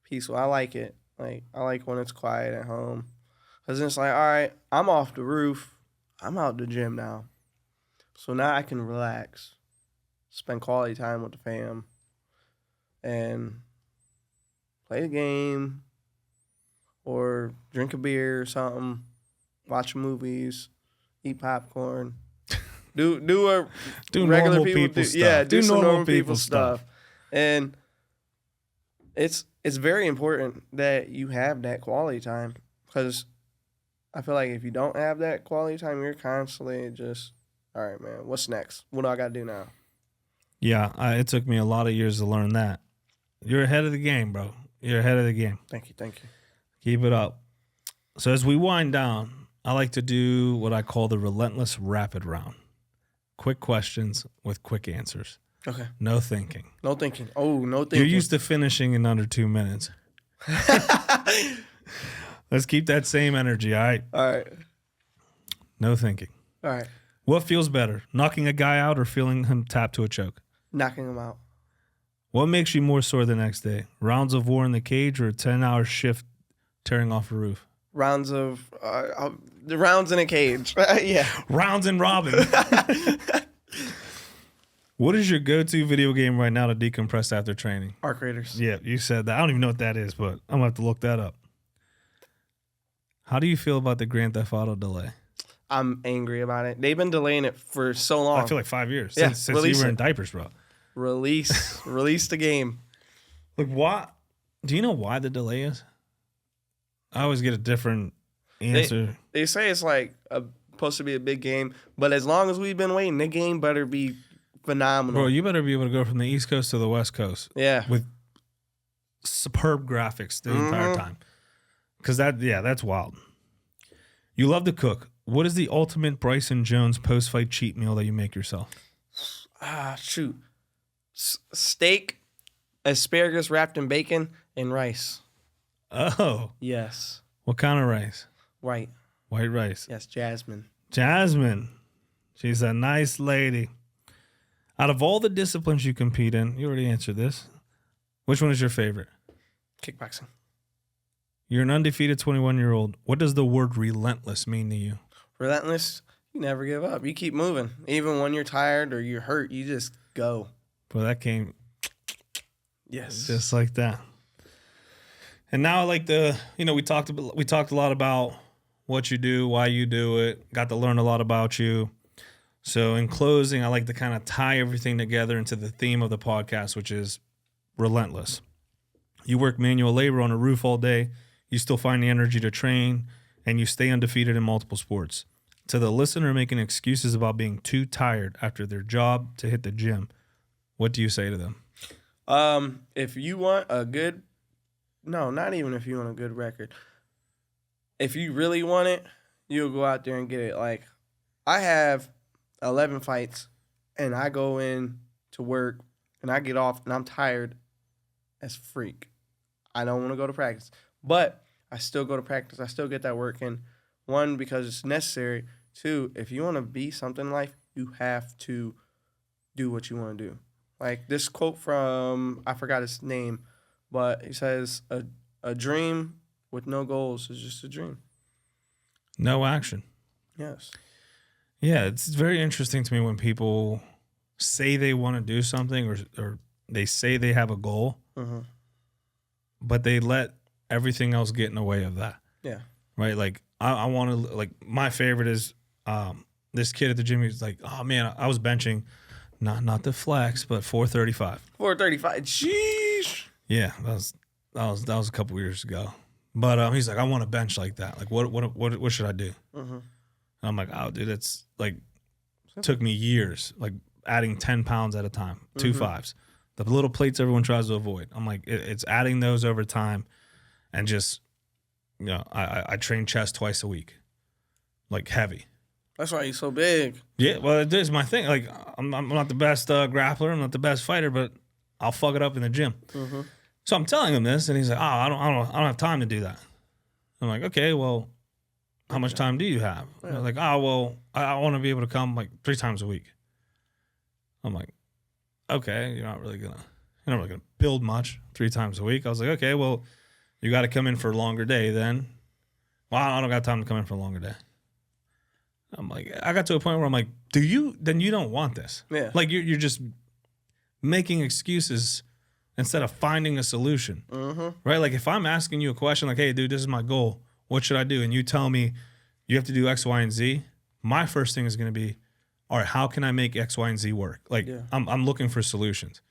peaceful. I like it. Like I like when it's quiet at home, cause it's like, all right, I'm off the roof, I'm out the gym now, so now I can relax, spend quality time with the fam, and play a game, or drink a beer or something, watch movies, eat popcorn. Do regular people stuff. Yeah, do some normal people stuff. And it's very important that you have that quality time, because I feel like if you don't have that quality time, you're constantly just, all right, man, what's next? What do I got to do now? Yeah, it took me a lot of years to learn that. You're ahead of the game, bro. You're ahead of the game. Thank you. Keep it up. So as we wind down, I like to do what I call the Relentless Rapid Round. Quick questions with quick answers. Okay. No thinking. No thinking. Oh, no thinking. You're used to finishing in under 2 minutes. Let's keep that same energy, all right? All right. No thinking. All right. What feels better, knocking a guy out or feeling him tap to a choke? Knocking him out. What makes you more sore the next day? Rounds of war in the cage or a 10-hour shift tearing off a roof? Rounds of the rounds in a cage. Yeah. Rounds and robin. What is your go-to video game right now to decompress after training? Arc Raiders. Yeah, you said that. I don't even know what that is, but I'm going to have to look that up. How do you feel about the Grand Theft Auto delay? I'm angry about it. They've been delaying it for so long. I feel like 5 years. Yeah, Since you were in diapers, bro. Release the game. Look, why? Do you know why the delay is? I always get a different answer. They say it's like supposed to be a big game, but as long as we've been waiting, the game better be phenomenal. Bro, you better be able to go from the East Coast to the West Coast. Yeah. With superb graphics the entire time. Because that's wild. You love to cook. What is the ultimate Bryson Jones post-fight cheat meal that you make yourself? Shoot. Steak, asparagus wrapped in bacon, and rice. Oh. Yes. What kind of rice? White rice. Yes, Jasmine. Jasmine. She's a nice lady. Out of all the disciplines you compete in, you already answered this. Which one is your favorite? Kickboxing. You're an undefeated 21-year-old. What does the word relentless mean to you? Relentless. You never give up. You keep moving. Even when you're tired or you're hurt, you just go. Bro, that came Yes. just like that. And now I like we talked a lot about what you do, why you do it, got to learn a lot about you. So in closing, I like to kind of tie everything together into the theme of the podcast, which is relentless. You work manual labor on a roof all day, you still find the energy to train, and you stay undefeated in multiple sports. To the listener making excuses about being too tired after their job to hit the gym, what do you say to them? If you want a good, no, not even if you want a good record. If you really want it, you'll go out there and get it. Like, I have 11 fights, and I go in to work, and I get off, and I'm tired as freak. I don't want to go to practice, but I still go to practice. I still get that work in. One, because it's necessary. Two, if you want to be something in life, you have to do what you want to do. Like this quote from, I forgot his name, but he says, a dream with no goals is just a dream. No action. Yes. Yeah, it's very interesting to me when people say they want to do something or they say they have a goal, but they let everything else get in the way of that. Yeah. Right? Like, I want to, like, my favorite is this kid at the gym. He's like, oh, man, I was benching, not the flex, but 435. 435. Sheesh. Yeah, that was a couple years ago. But he's like, I want to bench like that. Like, what should I do? And I'm like, oh, dude, it's like took me years, like adding 10 pounds at a time, 2 5s, the little plates everyone tries to avoid. I'm like, it's adding those over time, and just, you know, I train chest twice a week, like heavy. That's why he's so big. Yeah, well, it is my thing. Like, I'm not the best grappler, I'm not the best fighter, but I'll fuck it up in the gym. So I'm telling him this, and he's like, "Oh, I don't have time to do that." I'm like, "Okay, well, how much time do you have?" Yeah. Like, "Oh, well, I want to be able to come like 3 times a week." I'm like, "Okay, you're not really gonna build much 3 times a week." I was like, "Okay, well, you got to come in for a longer day then." Well, I don't got time to come in for a longer day. I'm like, I got to a point where I'm like, "Do you? Then you don't want this." Yeah. Like you're just making excuses instead of finding a solution, right? Like if I'm asking you a question like, hey, dude, this is my goal. What should I do? And you tell me you have to do X, Y, and Z. My first thing is going to be, all right, how can I make X, Y, and Z work? Like I'm looking for solutions.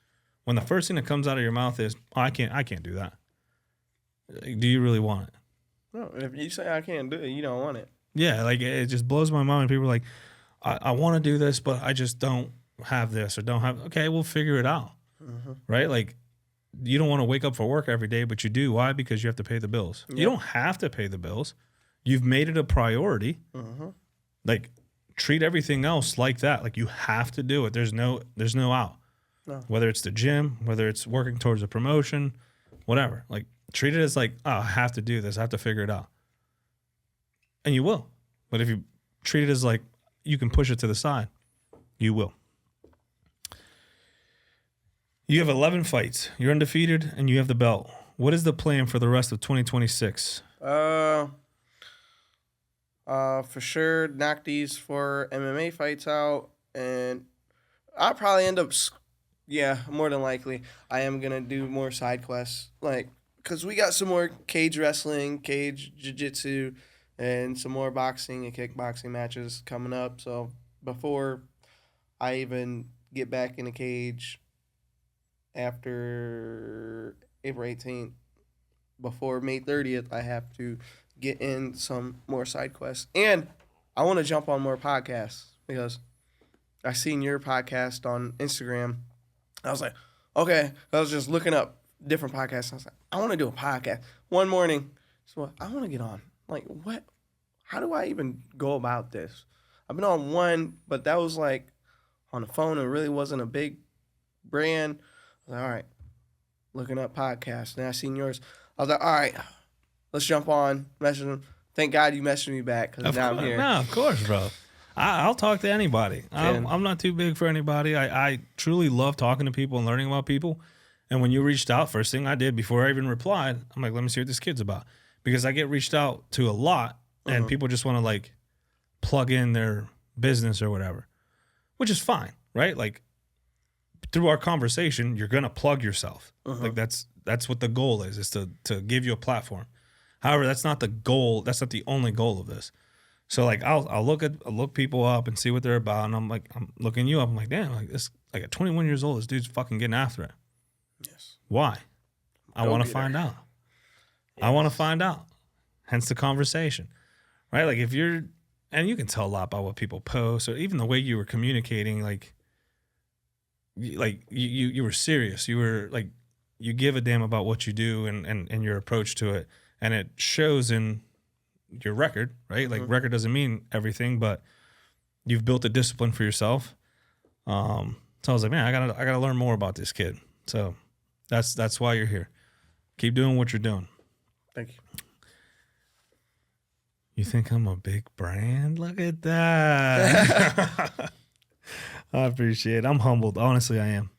When the first thing that comes out of your mouth is, oh, I can't do that. Do you really want it? No, if you say I can't do it, you don't want it. Yeah, like it just blows my mind when people are like, I want to do this, but I just don't have this or don't have. Okay, we'll figure it out, right? Like, you don't want to wake up for work every day, but you do. Why? Because you have to pay the bills. Yep. You don't have to pay the bills. You've made it a priority. Like, treat everything else like that. Like, you have to do it. There's no out. No. Whether it's the gym, whether it's working towards a promotion, whatever. Like, treat it as like, oh, I have to do this. I have to figure it out. And you will. But if you treat it as like you can push it to the side, you will. You have 11 fights. You're undefeated, and you have the belt. What is the plan for the rest of 2026? For sure, knock these 4 MMA fights out, and I'll probably end up, more than likely, I am going to do more side quests, like, because we got some more cage wrestling, cage jiu-jitsu, and some more boxing and kickboxing matches coming up, so before I even get back in the cage after April 18th, before May 30th, I have to get in some more side quests. And I want to jump on more podcasts because I seen your podcast on Instagram. I was like, okay. I was just looking up different podcasts. I was like, I want to do a podcast. One morning, so I want to get on. Like, what? How do I even go about this? I've been on one, but that was like on the phone. It really wasn't a big brand. I was like, all right, looking up podcasts. And I seen yours. I was like, all right, let's jump on. Message them. Thank God you messaged me back because now I'm here. No, of course, bro. I'll talk to anybody. I'm not too big for anybody. I truly love talking to people and learning about people. And when you reached out, first thing I did before I even replied, I'm like, let me see what this kid's about. Because I get reached out to a lot and people just want to like plug in their business or whatever, which is fine, right? Like through our conversation, you're going to plug yourself. Like that's what the goal is to give you a platform. However, that's not the goal. That's not the only goal of this. So like I'll look people up and see what they're about, and I'm looking you up. I'm like, damn, like this, like at 21 years old, this dude's fucking getting after it. Yes. Why? I want to find out. Yes. I want to find out. Hence the conversation, right? Like if you're, and you can tell a lot about what people post, or even the way you were communicating. Like you were serious. You were like, you give a damn about what you do and your approach to it, and it shows in your record, right? Like record doesn't mean everything, but you've built a discipline for yourself. So I was like, man, I gotta learn more about this kid. So that's why you're here. Keep doing what you're doing. Thank you. You think I'm a big brand? Look at that. I appreciate it. I'm humbled. Honestly, I am.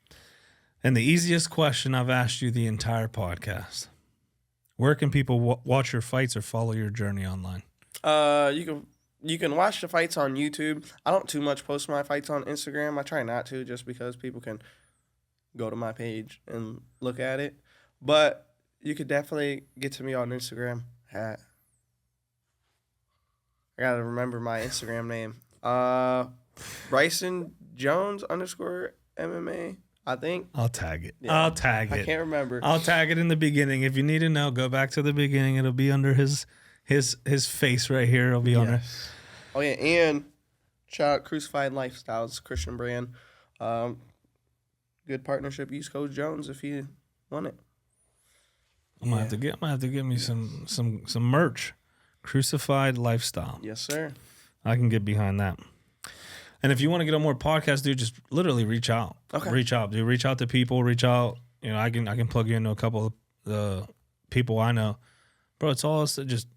And the easiest question I've asked you the entire podcast. Where can people watch your fights or follow your journey online? You can watch the fights on YouTube. I don't too much post my fights on Instagram. I try not to, just because people can go to my page and look at it. But you could definitely get to me on Instagram at, I gotta remember my Instagram name. Bryson Jones _MMA, I think. I'll tag it. Yeah. I'll tag it. I can't remember. I'll tag it in the beginning. If you need to know, go back to the beginning. It'll be under his face right here. It'll be on there. Oh yeah, and shout out Crucified Lifestyles, Christian brand. Good partnership. Use code Jones if you want it. I'm gonna have to get me some merch. Crucified Lifestyle. Yes, sir. I can get behind that. And if you want to get on more podcasts, dude, just literally reach out. Okay. Reach out, dude. Reach out to people. Reach out. You know, I can plug you into a couple of the people I know. Bro, it's all to just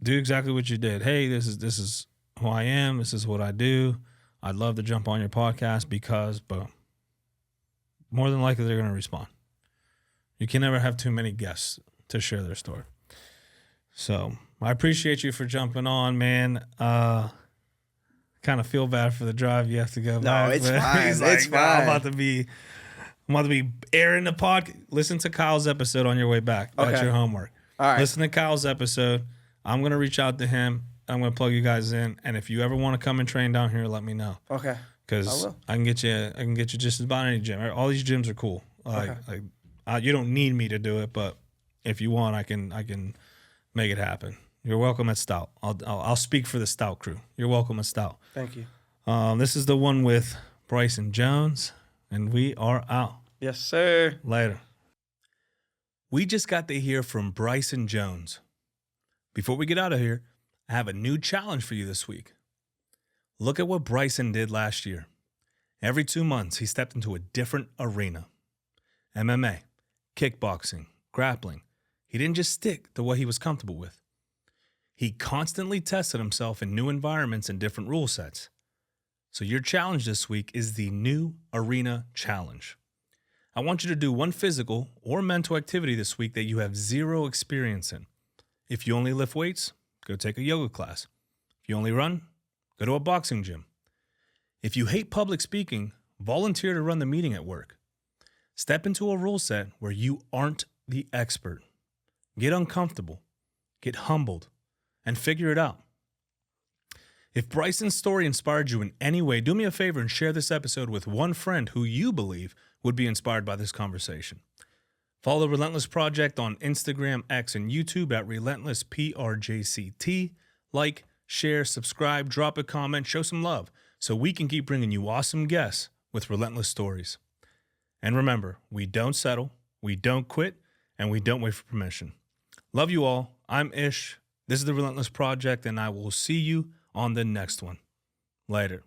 do exactly what you did. Hey, this is who I am. This is what I do. I'd love to jump on your podcast because, boom. More than likely, they're going to respond. You can never have too many guests to share their story. So I appreciate you for jumping on, man. Kind of feel bad for the drive you have to go back. No, it's fine. He's like, it's fine. I'm about to be airing the pod. Listen to Kyle's episode on your way back. That's Okay. your homework. All right. Listen to Kyle's episode. I'm gonna reach out to him. I'm gonna plug you guys in. And if you ever want to come and train down here, let me know. Okay. Because I can get you just about any gym. All these gyms are cool. Like you don't need me to do it, but if you want, I can make it happen. You're welcome at Stout. I'll speak for the Stout crew. You're welcome at Stout. Thank you. This is the one with Bryson Jones, and we are out. Yes, sir. Later. We just got to hear from Bryson Jones. Before we get out of here, I have a new challenge for you this week. Look at what Bryson did last year. Every 2 months, he stepped into a different arena. MMA, kickboxing, grappling. He didn't just stick to what he was comfortable with. He constantly tested himself in new environments and different rule sets. So your challenge this week is the New Arena Challenge. I want you to do one physical or mental activity this week that you have zero experience in. If you only lift weights, go take a yoga class. If you only run, go to a boxing gym. If you hate public speaking, volunteer to run the meeting at work. Step into a rule set where you aren't the expert. Get uncomfortable, get humbled, and figure it out. If Bryson's story inspired you in any way, do me a favor and share this episode with one friend who you believe would be inspired by this conversation. Follow the Relentless Project on Instagram, X, and YouTube at Relentless PRJCT. Like, share, subscribe, drop a comment, show some love so we can keep bringing you awesome guests with relentless stories. And remember, we don't settle, we don't quit, and we don't wait for permission. Love you all. I'm Ish. This is the Relentless Project, and I will see you on the next one. Later.